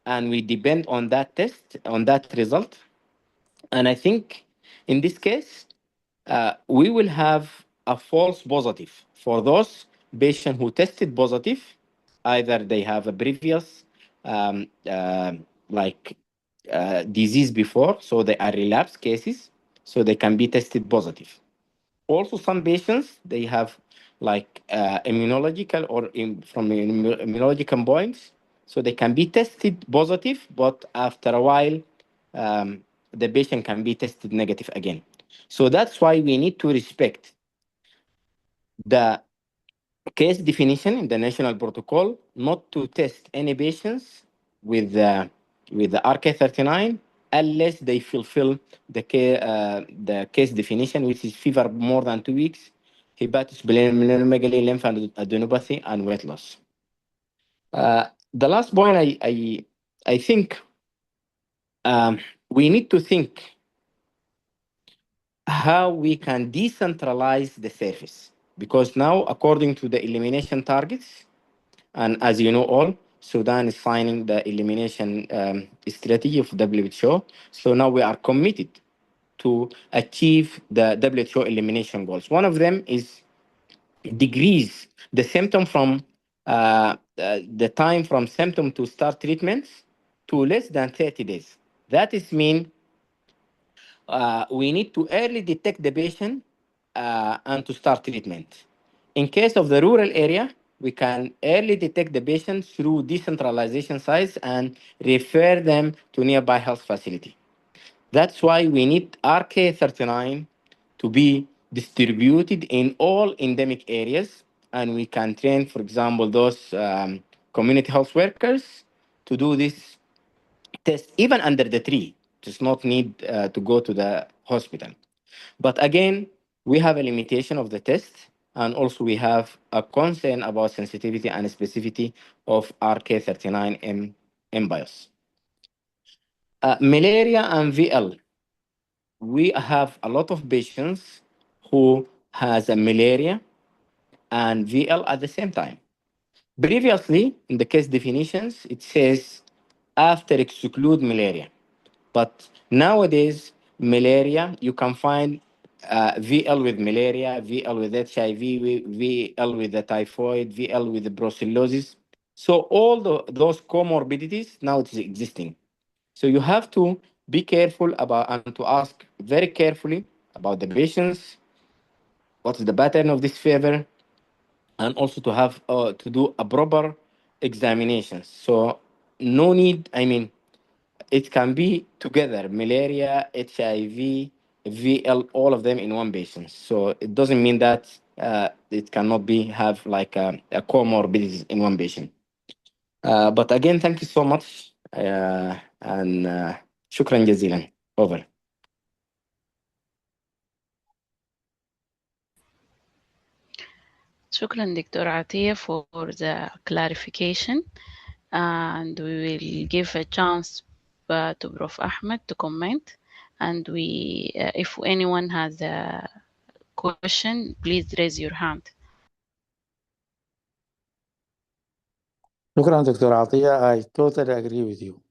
and we depend on that test, on that result? And I think in this case, we will have a false positive for those patients who tested positive. Either they have a previous um, uh, like disease before, so they are relapse cases, so they can be tested positive. Also, some patients, they have like immunological or from immunological points, so they can be tested positive, but after a while, the patient can be tested negative again. So that's why we need to respect the case definition in the national protocol, not to test any patients with the RK39 unless they fulfill the case definition, which is fever more than 2 weeks, hepatosplenomegaly, lymphadenopathy, and weight loss. The last point, I think we need to think how we can decentralize the service, because now, according to the elimination targets, and as you know all, Sudan is signing the elimination strategy of WHO. So now we are committed to achieve the WHO elimination goals. One of them is decrease the symptom from the time from symptom to start treatments to less than 30 days. That is mean we need to early detect the patient and to start treatment. In case of the rural area, we can early detect the patient through decentralization sites and refer them to nearby health facility. That's why we need RK39 to be distributed in all endemic areas, and we can train, for example, those community health workers to do this test even under the tree. Does not need to go to the hospital. But again, we have a limitation of the test, and also we have a concern about sensitivity and specificity of RK39M MBIOS. Malaria and VL. We have a lot of patients who has a malaria and VL at the same time. Previously, in the case definitions, it says after exclude malaria. But nowadays, malaria, you can find VL with malaria, VL with HIV, VL with the typhoid, VL with the brucellosis. So all those comorbidities now it is existing. So you have to be careful about and to ask very carefully about the patients, what is the pattern of this fever, and also to have to do a proper examination. So no need, I mean, it can be together, malaria, HIV, VL, all of them in one patient. So it doesn't mean that it cannot be have like a comorbidity in one patient. But again, thank you so much. And shukran jazilan. Over. شكرا دكتور عطية for the clarification, and we will give a chance to Prof. Ahmed to comment, and if anyone has a question, please raise your hand. شكرا دكتور عطية. I totally agree with you.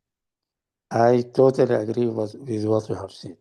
I totally agree with what you have said.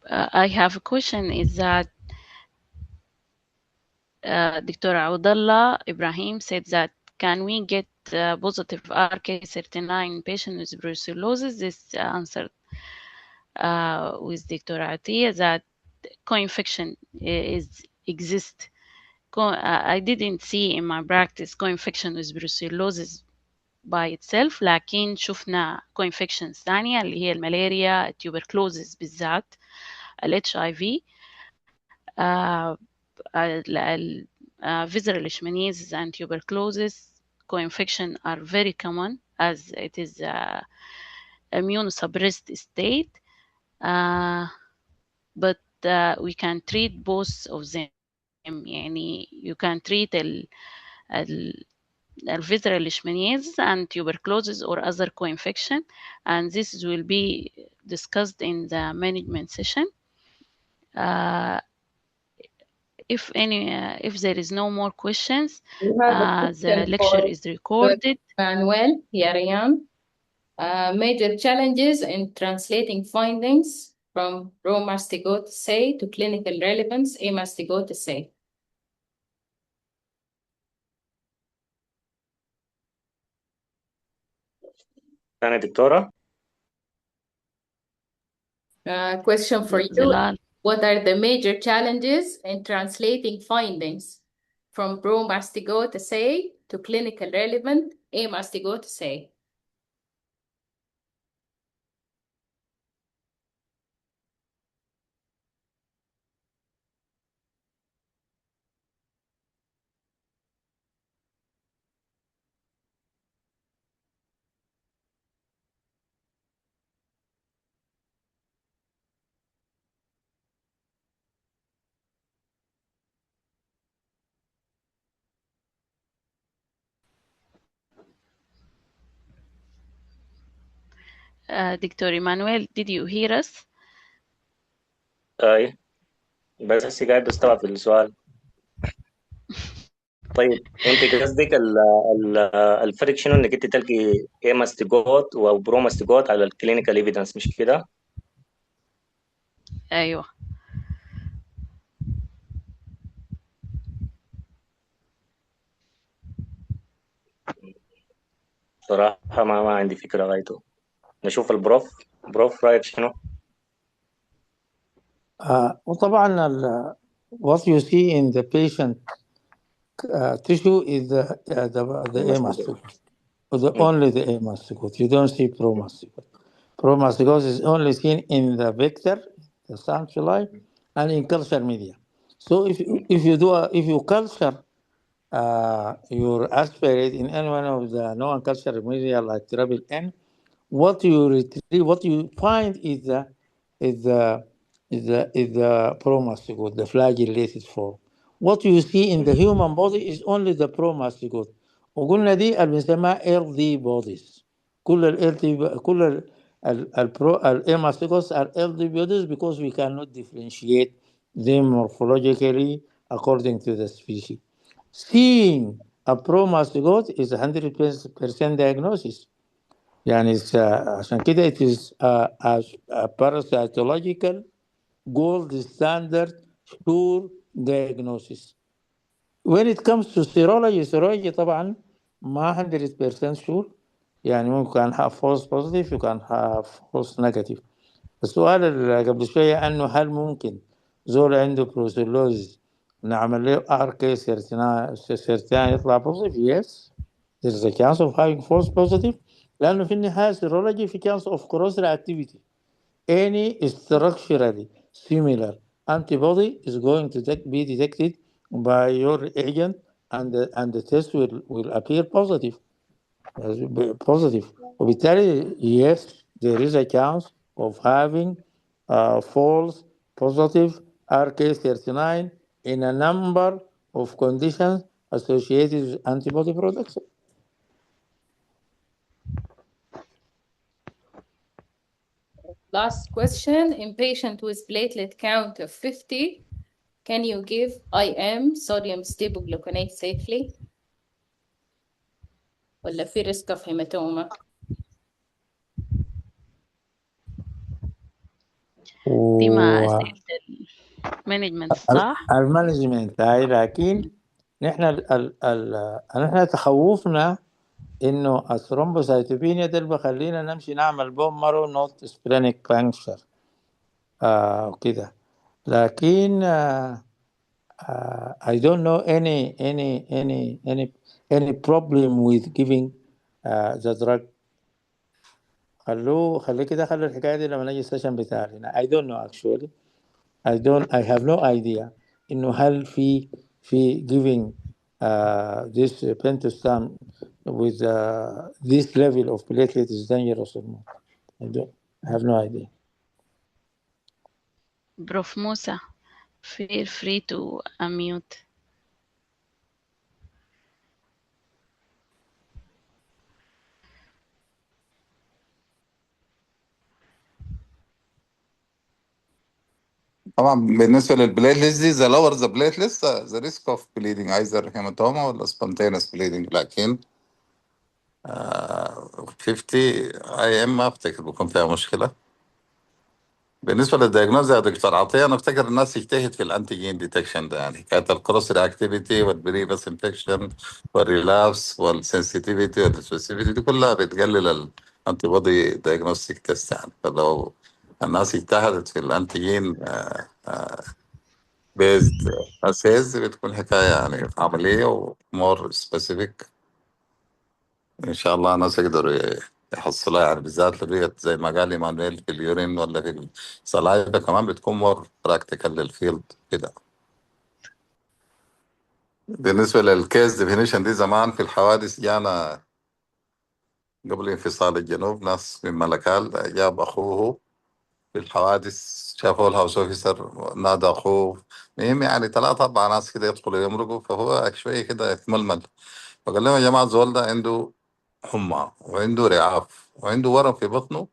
I have a question is that Dr. Audallah Ibrahim said that can we get positive RK39 patient with brucellosis? This answered with Dr. Atia that co-infection exists. I didn't see in my practice co-infection with brucellosis by itself، لكن شفنا co-infections ثانية اللي هي الملاريا، التوبركلوزز بالذات، ال HIV، visceral leishmaniasis and tuberculosis co-infection are very common as it is immune-suppressed state, but we can treat both of them. يعني you can treat visceral leishmaniasis and tuberculosis or other co-infection, and this will be discussed in the management session. If there is no more questions, the lecture is recorded. Emanuel Yarian, major challenges in translating findings from raw mastigote assay to clinical relevance A mastigote assay. أنا دكتورة. Question for you. Bilal. What are the major challenges in translating findings from raw mastigote assay to clinical relevant A mastigote assay? Dr. Emanuel, did you hear us? أي بس هسي قاعد بستوعب السؤال. طيب انت قصدك الفرق شنو انك انت تلقي ايه ماستيجوت وبرو ماستيجوت على الكلينيكال ايفيدنس، مش كده؟ أيوة. صراحة ما عندي فكرة غايته. نشوف بروف رايك شنو؟ وطبعا what you see in the patient tissue is the A mastigote. Only the A mastigote. You don't see pro mastigote. Pro mastigote is only seen in the vector, the sampuli, and in culture media. So if you culture your aspirate in any one of the known culture media like triple N, what you find is the promastigote, the flagellated form. What you see in the human body is only the promastigote. وقلنا دي اللي بنسميها LD bodies. كل ال mastigotes are LD bodies because we cannot differentiate them morphologically according to the species. Seeing a promastigote is 100% diagnosis. يعني عشان كده it is a parasitological gold standard sure diagnosis. When it comes to serology طبعا ما 100% sure، يعني ممكن have false positive you can have false negative. السؤال اللي قبل شوية أنه هل ممكن زول عنده بروسيلوز نعمل له RK سيرتان يطلع positive؟ Yes, there is a chance of having false positive، لأنه في النهاية serology في chance of cross reactivity. Any structurally similar antibody is going to be detected by your agent and the test will appear positive. وبالتالي yes, there is a chance of having false positive RK39 in a number of conditions associated with antibody production. Last question. In patient with platelet count of 50, can you give IM sodium stibogluconate safely? ولا في risk of hematoma? دي ما و أسئلة المانجمنت صح؟ المانجمنت هاي، لكن نحن نحن تخوفنا انه الثرومبوسايتوبينيا ده اللي بخلينا نمشي نعمل بوم مارو نوت سبلينيك بانكشر وكده. لكن I don't know any problem with giving the drug. خليه كده، خلي الحكايه دي لما نجي السيشن بتاعنا. I don't know actually. I have no idea انه هل في giving this pentastam with this level of platelet is dangerous or not. I have no idea. بروف موسى feel free to unmute. طبعا بالنسبه للبليتلز دي، ذا لور ذا بليتلز ذا ريسك اوف بليدنج ايزر هيماتوما ولا سبونتينس بليدنج، لكن 50 اي ام ما افتكر بيكون فيها مشكله. بالنسبه للدياجنوز يا دكتور عطيه، انا افتكر الناس يجتهد في الانتيجين ديتكشن ده، يعني كانت الكروس رياكتيفيتي والبريفس انفكشن والريلابس والسنسيتيفيتي والسبيسيفيتي دي كلها بتقلل الانتي بودي دايجنوستيك تيست يعني. فلو الناس اجتهدت في الانتيجين بيزد اسيز بتكون حكايه يعني عمليه ومور سبيسيفيك، ان شاء الله الناس يقدروا يحصلها يعني، بالذات اللي هي زي ما قال ايمانويل في اليورين ولا في الصلايبه كمان بتكون مور براكتيكال للفيلد كده. بالنسبه للكيس ديفينيشن دي، زمان في الحوادث جانا قبل انفصال الجنوب ناس من ملكال جاب اخوه في الحوادث، شافوا الهاوس اوفيسر نادى اخوه، مهم يعني 3 4 ناس كده يدخلوا يمرقوا، فهو شويه كده يتململ، فقال لهم يا جماعه الزول ده عنده حمى وعنده رعاف وعنده ورم في بطنه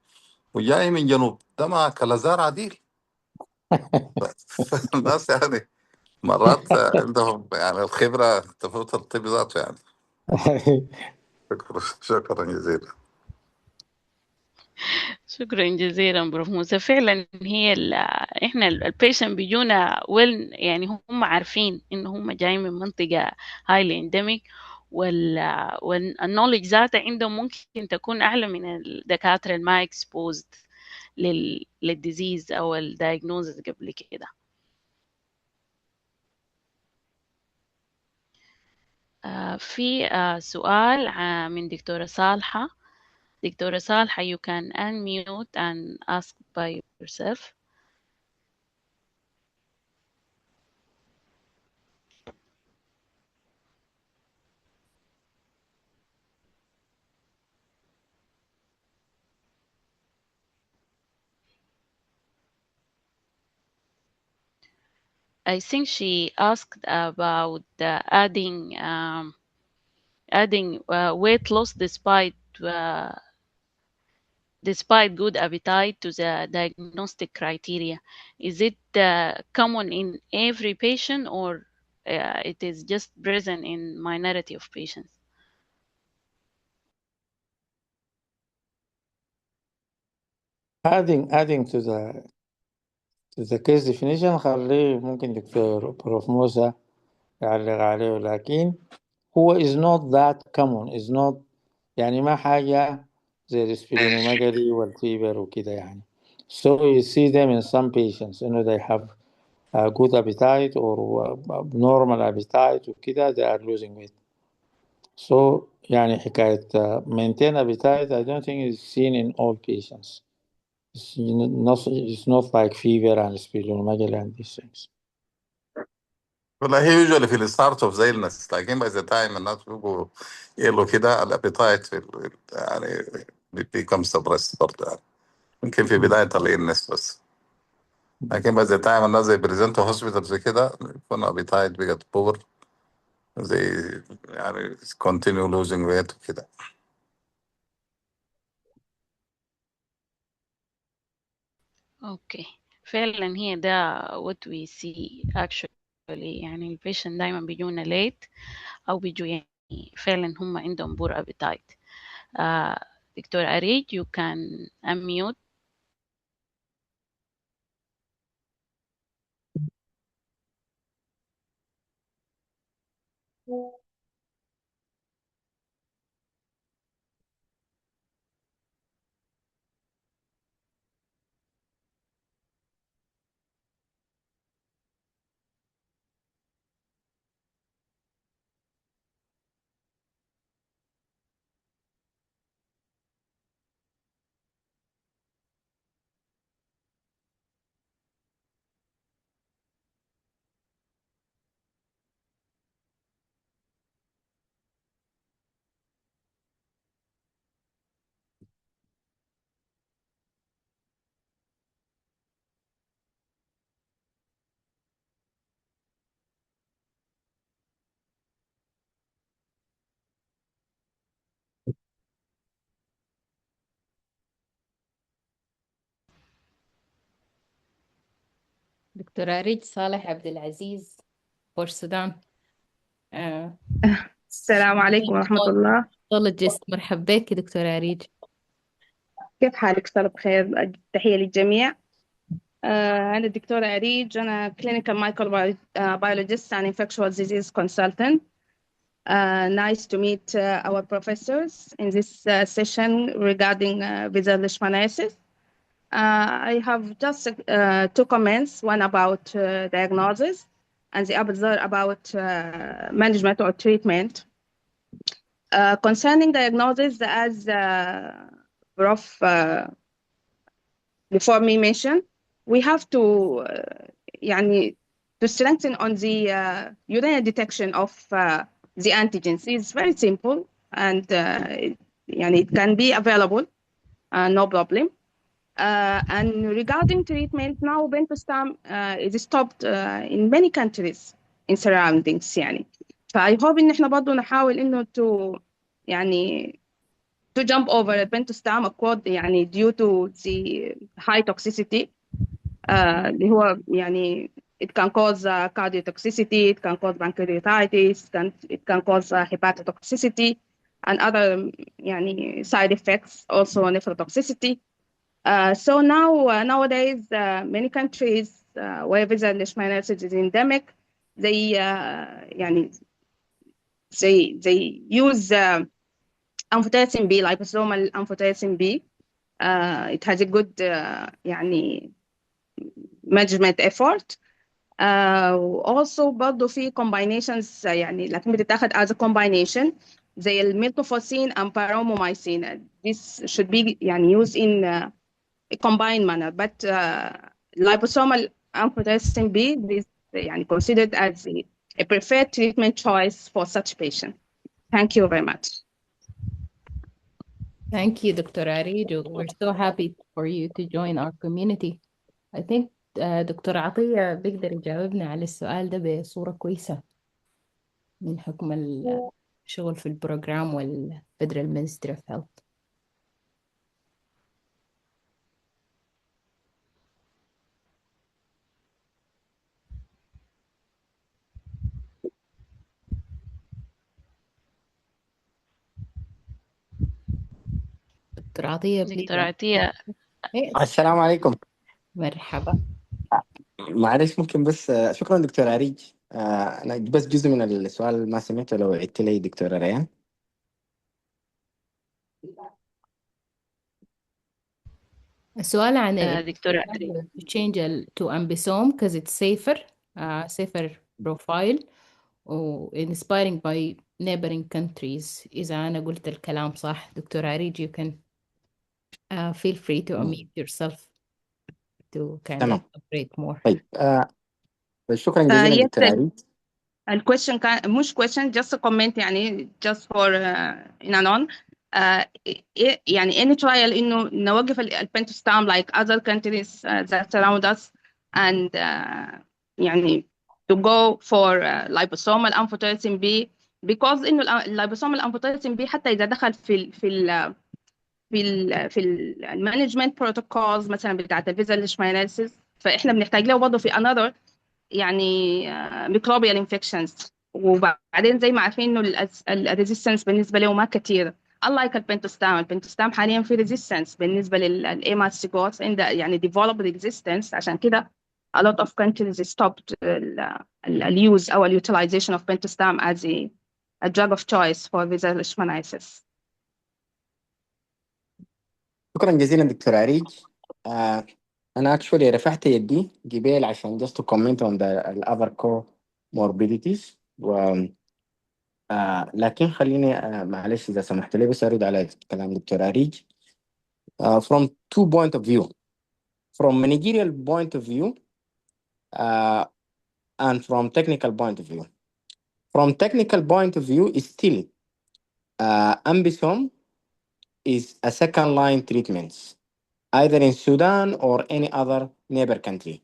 وجاي من جنوب، ده ما كلازار عديل. الناس يعني مرات عندهم يعني الخبرة تفوت الطب ذاته يعني. شكرا جزيلا. شكرا جزيلا بروف موسى. فعلا هي احنا البيشنت بيجونا يعني هم عارفين ان هم جايين من منطقة هايلي انديميك، والنولج ذاتها عندهم ممكن تكون اعلى من الدكاترة الما اكسبوزد للديزيز او الدايجنوزز قبل كده. في سؤال من دكتورة صالحة. دكتورة صالحة, you can unmute and ask by yourself. I think she asked about adding weight loss despite good appetite to the diagnostic criteria. Is it common in every patient, or it is just present in minority of patients? adding to the case definition خليه ممكن دكتور بروف موسى يعلق عليه، لكن هو is not that common is not يعني ما حاجة زي السبلينوميجالي والفيبر وكده يعني. So you see them in some patients they have a good appetite or normal appetite وكده they are losing weight. So يعني حكاية maintain appetite I don't think is seen in all patients. It's not like fever and splenomegaly and these things. والله هي يوجوالي في الستارت اوف زي الناس، لكن باي ذا تايم الناس بيبقوا يلو كده الابيتايت يعني بيكم سبريست برضه يعني، يمكن في بداية الإلنس بس، لكن باي ذا تايم الناس زي بريزنت هوسبيتال زي كده يكون ابيتايت بيجت بور زي يعني continue losing weight وكده. Okay. فعلا هي ده what we see actually. يعني البيشنت دايما بيجونا late أو بيجوا يعني فعلا هم عندهم poor appetite. دكتور أريج, you can unmute. دكتورة ريج صالح عبد العزيز for Sudan. السلام عليكم ورحمة الله. Pathologist. مرحبا بك دكتورة ريج. كيف حالك؟ صار بخير. تحية للجميع. أنا الدكتورة أريج. أنا clinical microbiologist and infectious disease consultant. Nice to meet our professors in this session regarding visual leishmaniasis. I have just two comments, one about diagnosis and the other about management or treatment. Concerning diagnosis, as Prof. Before me mentioned, we have to to strengthen on the urinary detection of the antigens. It's very simple and it can be available, no problem. And regarding treatment, now Bentastam is stopped in many countries in surroundings يعني. فI hope إن إحنا برضو نحاول إنه to jump over Bentastam يعني due to the high toxicity اللي هو it can cause cardiotoxicity, it can cause pancreatitis, it can cause hepatotoxicity and other side effects, also nephrotoxicity. So nowadays, many countries where visual leishmaniasis is endemic, they use amphotericin B, liposomal amphotericin B. It has a good management effort. Also برضه في combinations لكن بتتاخد as a combination زي الميلتوفوسين and paromomycin. This should be used in a combined manner, but liposomal amphotericin B is considered as a preferred treatment choice for such patients. Thank you very much. Thank you, Dr. Arijo. We're so happy for you to join our community. I think دكتور عطية بيقدر يجاوبنا على السؤال ده بصورة كويسة من حكم الشغل في البروجرام والفيدرال Ministry of Health. دكتور عطية دكتور عطية. السلام عليكم. مرحبا. معلش ممكن بس شكرا دكتور عريج. أنا بس جزء من السؤال ما سمعته، لو عدت لي دكتورة ريان. السؤال عن دكتورة change to ambisome because it's safer profile و inspiring by neighboring countries. إذا أنا قلت الكلام صح دكتور عريج you can feel free to unmute yourself to kind of elaborate more. طيب شكرا جزيلا دكتور عريج. الكويشن كان مش question, just a comment just for in and on. any trial إنه نوقف البنتوستام like other countries that surround us and to go for liposomal amphotericin B because إنه liposomal amphotericin B حتى إذا دخل في المانجمنت بروتوكولز مثلا بتاعت الفيزال ليشمانياسيس فإحنا بنحتاج له برضه في another microbial infections. وبعدين زي ما عارفين إنه الريزيستنس بالنسبة له ما كتير. unlike البنتوستام حاليا في resistance بالنسبة للإيماسيجوت عند developed resistance. عشان كده a lot of countries stopped use or utilization of pentostam as a drug of choice for visual leishmaniasis. شكرا جزيلا دكتور عريج. أنا actually رفعت يدي قبل عشان just to comment on the other comorbidities لكن خليني معلش إذا سمحت لي بس أرد على كلام دكتور عريج. From two point of view, from managerial point of view and from technical point of view. From technical point of view, still ambisome is a second line treatment either in Sudan or any other neighbor country.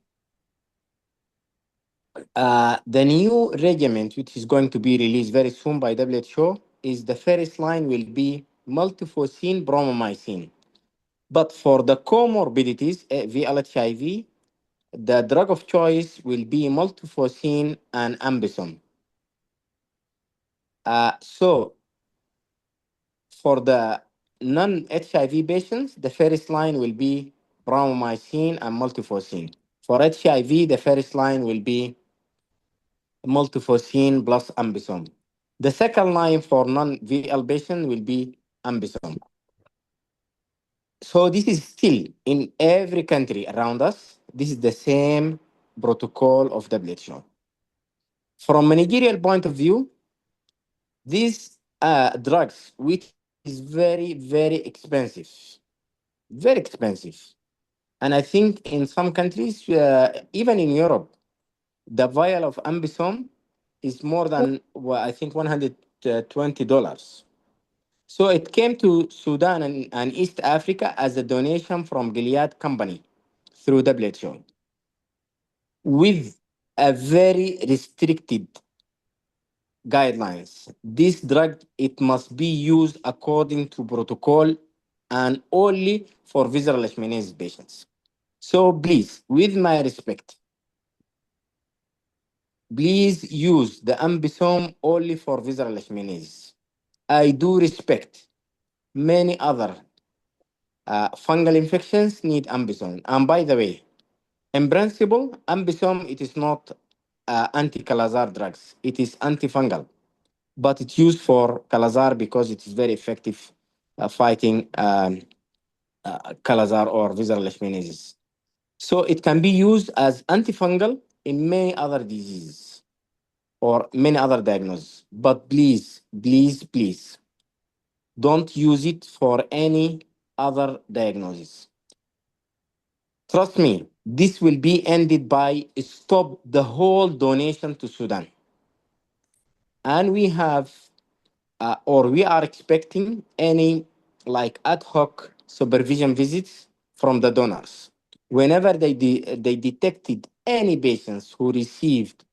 The new regimen, which is going to be released very soon by WHO, is the first line will be multifocin bromomycin. But for the comorbidities, VLHIV, the drug of choice will be multiphosphamine and ambisome. So for the non-HIV patients, the first line will be bromomycin and multiphosphamine. For HIV, the first line will be multiphosphamine plus ambisome. The second line for non-VL patient will be ambisome. So this is still in every country around us. This is the same protocol of WHO. From managerial point of view, these drugs, which is very expensive, very expensive. And I think in some countries, even in Europe, the vial of ambisome is more than, well, I think, $120. So it came to Sudan and East Africa as a donation from Gilead Company through WHO with a very restricted guidelines. This drug, it must be used according to protocol and only for visceral leishmaniasis patients. So please, with my respect, please use the ambisome only for visceral leishmaniasis. I do respect many other fungal infections need ambisome. And by the way, in principle, ambisome, it is not anti-calazar drugs. It is antifungal, but it's used for calazar because it is very effective fighting calazar or visceral leishmaniasis. So it can be used as antifungal in many other diseases or many other diagnoses. But please, don't use it for any other diagnosis. Trust me, this will be ended by stop the whole donation to Sudan. And we have, or we are expecting any like ad hoc supervision visits from the donors. Whenever they detected any patients who received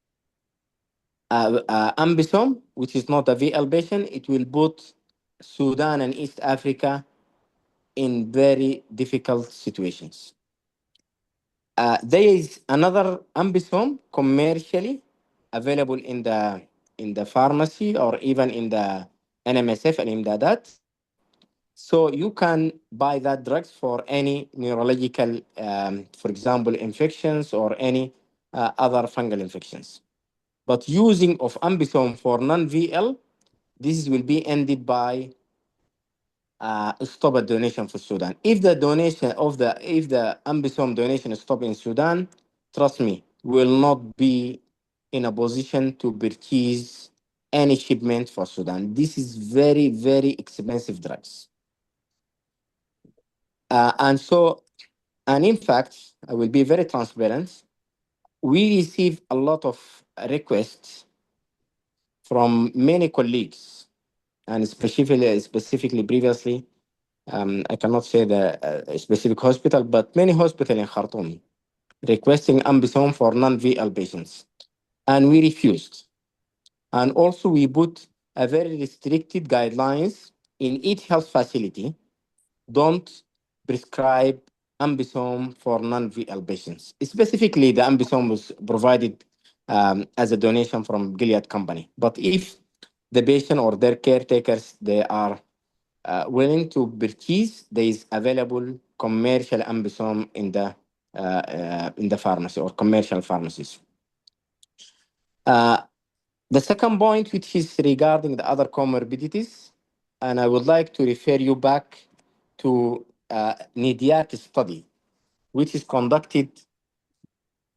ambisome, which is not a VL patient, it will put Sudan and East Africa in very difficult situations. There is another ambisome commercially available in the pharmacy or even in the NMSF and IMDADات. So you can buy that drugs for any neurological, for example, infections or any other fungal infections. But using of ambisome for non-VL, this will be ended by stop a donation for Sudan. If the donation of if the ambisome donation is stopped in Sudan, trust me, will not be in a position to purchase any shipment for Sudan. This is very expensive drugs. And in fact, I will be very transparent. We receive a lot of requests from many colleagues, and specifically previously, I cannot say the specific hospital, but many hospitals in Khartoum requesting ambisome for non-VL patients, and we refused. And also, we put a very restricted guidelines in each health facility. Don't prescribe ambisome for non-VL patients. Specifically, the ambisome was provided as a donation from Gilead Company. But if the patient or their caretakers, they are willing to purchase, there is available commercial ambisome in the pharmacy or commercial pharmacies. The second point, which is regarding the other comorbidities, and I would like to refer you back to NIDIAT study, which is conducted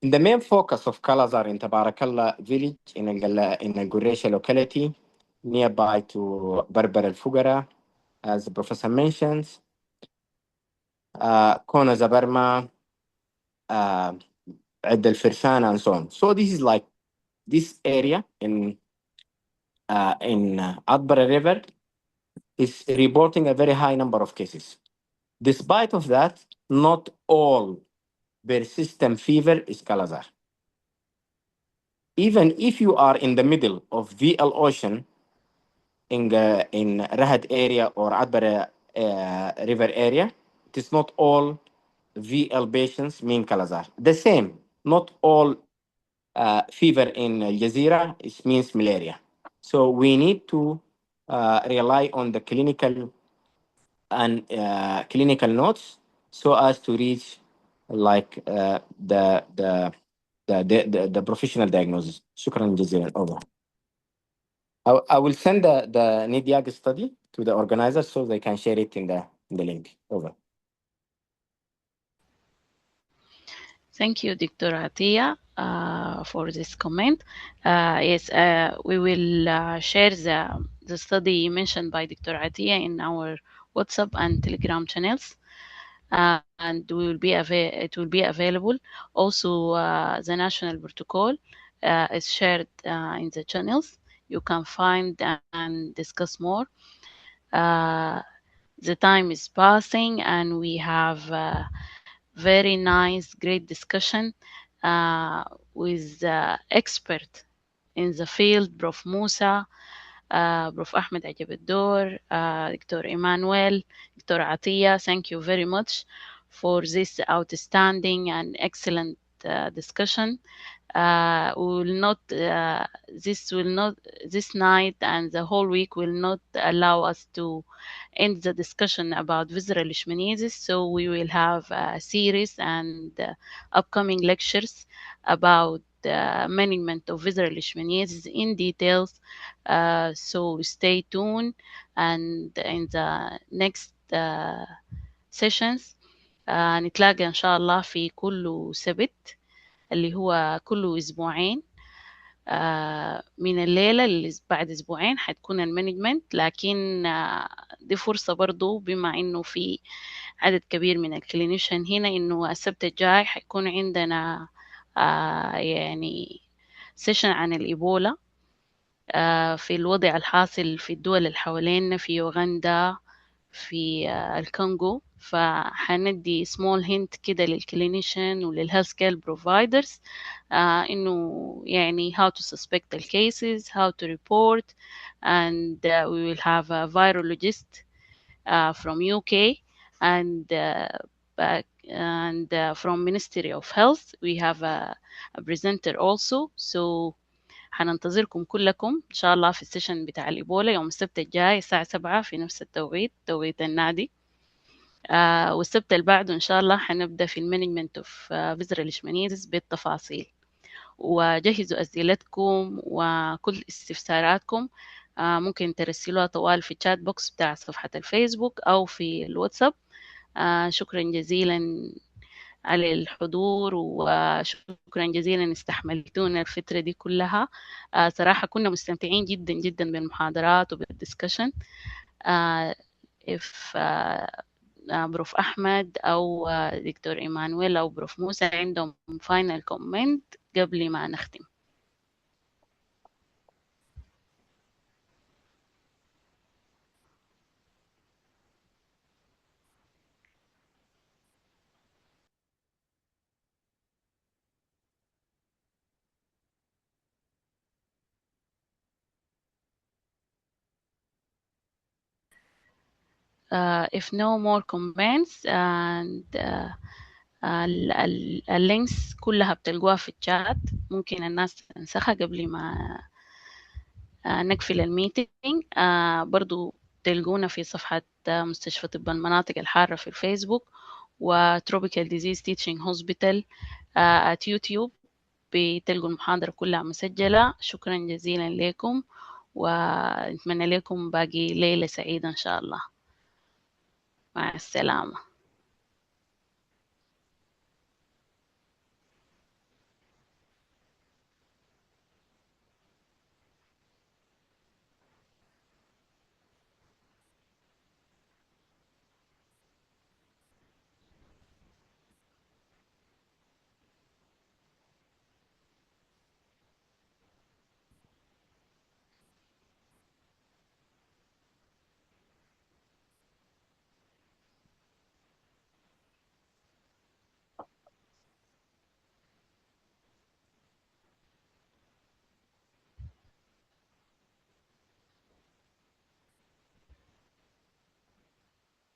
in the main focus of Kalazar in Tabarakallah village in a Guresha locality nearby to Barbar al-Fugara, as the professor mentions, Kona Zabarma, Ad al-Firsan, and so on. So this is like this area in Adbara River is reporting a very high number of cases. Despite of that, not all persistent fever is Kalazar. Even if you are in the middle of VL Ocean in Rahat area or Adbara River area, it is not all VL patients mean Kalazar. The same not all fever in Al Jazeera means malaria. So we need to rely on the clinical and clinical notes so as to reach like the professional diagnosis. شكرا جزيلا. Over. I will send the NIDIAG study to the organizers so they can share it in the link. Over. Thank you, Dr. Atia, for this comment. Yes, we will share the study mentioned by Dr. Atia in our WhatsApp and Telegram channels, and it will be available. Also, the national protocol is shared in the channels. You can find and discuss more. The time is passing, and we have very nice, great discussion with expert in the field, Prof. Musa, Prof. Ahmed Agabeldour, Dr. Emanuel, Dr. Atia. Thank you very much for this outstanding and excellent discussion. This night and the whole week will not allow us to end the discussion about visceral leishmaniasis. So we will have a series and upcoming lectures about the management of visceral leishmaniasis in details. So stay tuned, and in the next sessions نتلاقى إن شاء الله في كل سبت اللي هو كل أسبوعين. من الليلة اللي بعد أسبوعين حتكون المانجمنت، لكن دي فرصة برضو بما إنه في عدد كبير من الكلينيشن هنا، إنه السبت الجاي حيكون عندنا يعني سيشن عن الإيبولا في الوضع الحاصل في الدول اللي حوالينا، في يوغندا، في الكونغو. فحندي small hint كده للكلينيشن وللهيلث كير بروفايدرز إنه يعني how to suspect the cases, how to report, and we will have a virologist from UK and from Ministry of Health we have a presenter also. So حننتظركم كلكم إن شاء الله في السيشن بتاع الإيبولا يوم السبت الجاي الساعة 7 في نفس التوقيت، توقيت النادي. والسبت اللي بعده إن شاء الله حنبدأ في المانجمنت اوف فيزرال ليشمانيزيس بالتفاصيل. وجهزوا أسئلتكم وكل استفساراتكم ممكن ترسلوها طوال في الشات بوكس بتاع صفحة الفيسبوك أو في الواتساب. شكرا جزيلا على الحضور، وشكرا جزيلا استحملتونا الفترة دي كلها. صراحة كنا مستمتعين جدا جدا بالمحاضرات وبالدسكشن. if بروف أحمد أو دكتور إيمانويل أو بروف موسى عندهم فاينل كومنت قبل ما نختم. If no more comments and اللينكس كلها بتلقوها في الشات، ممكن الناس تنسخها قبل ما نقفل الميتينج. برضو تلقونا في صفحة مستشفى طب المناطق الحارة في الفيسبوك وتروبيكال ديزيز تيتشنج هوسبيتال at يوتيوب، بتلقوا المحاضرة كلها مسجلة. شكرا جزيلا لكم، ونتمنى لكم باقي ليلة سعيدة إن شاء الله. مع السلامة.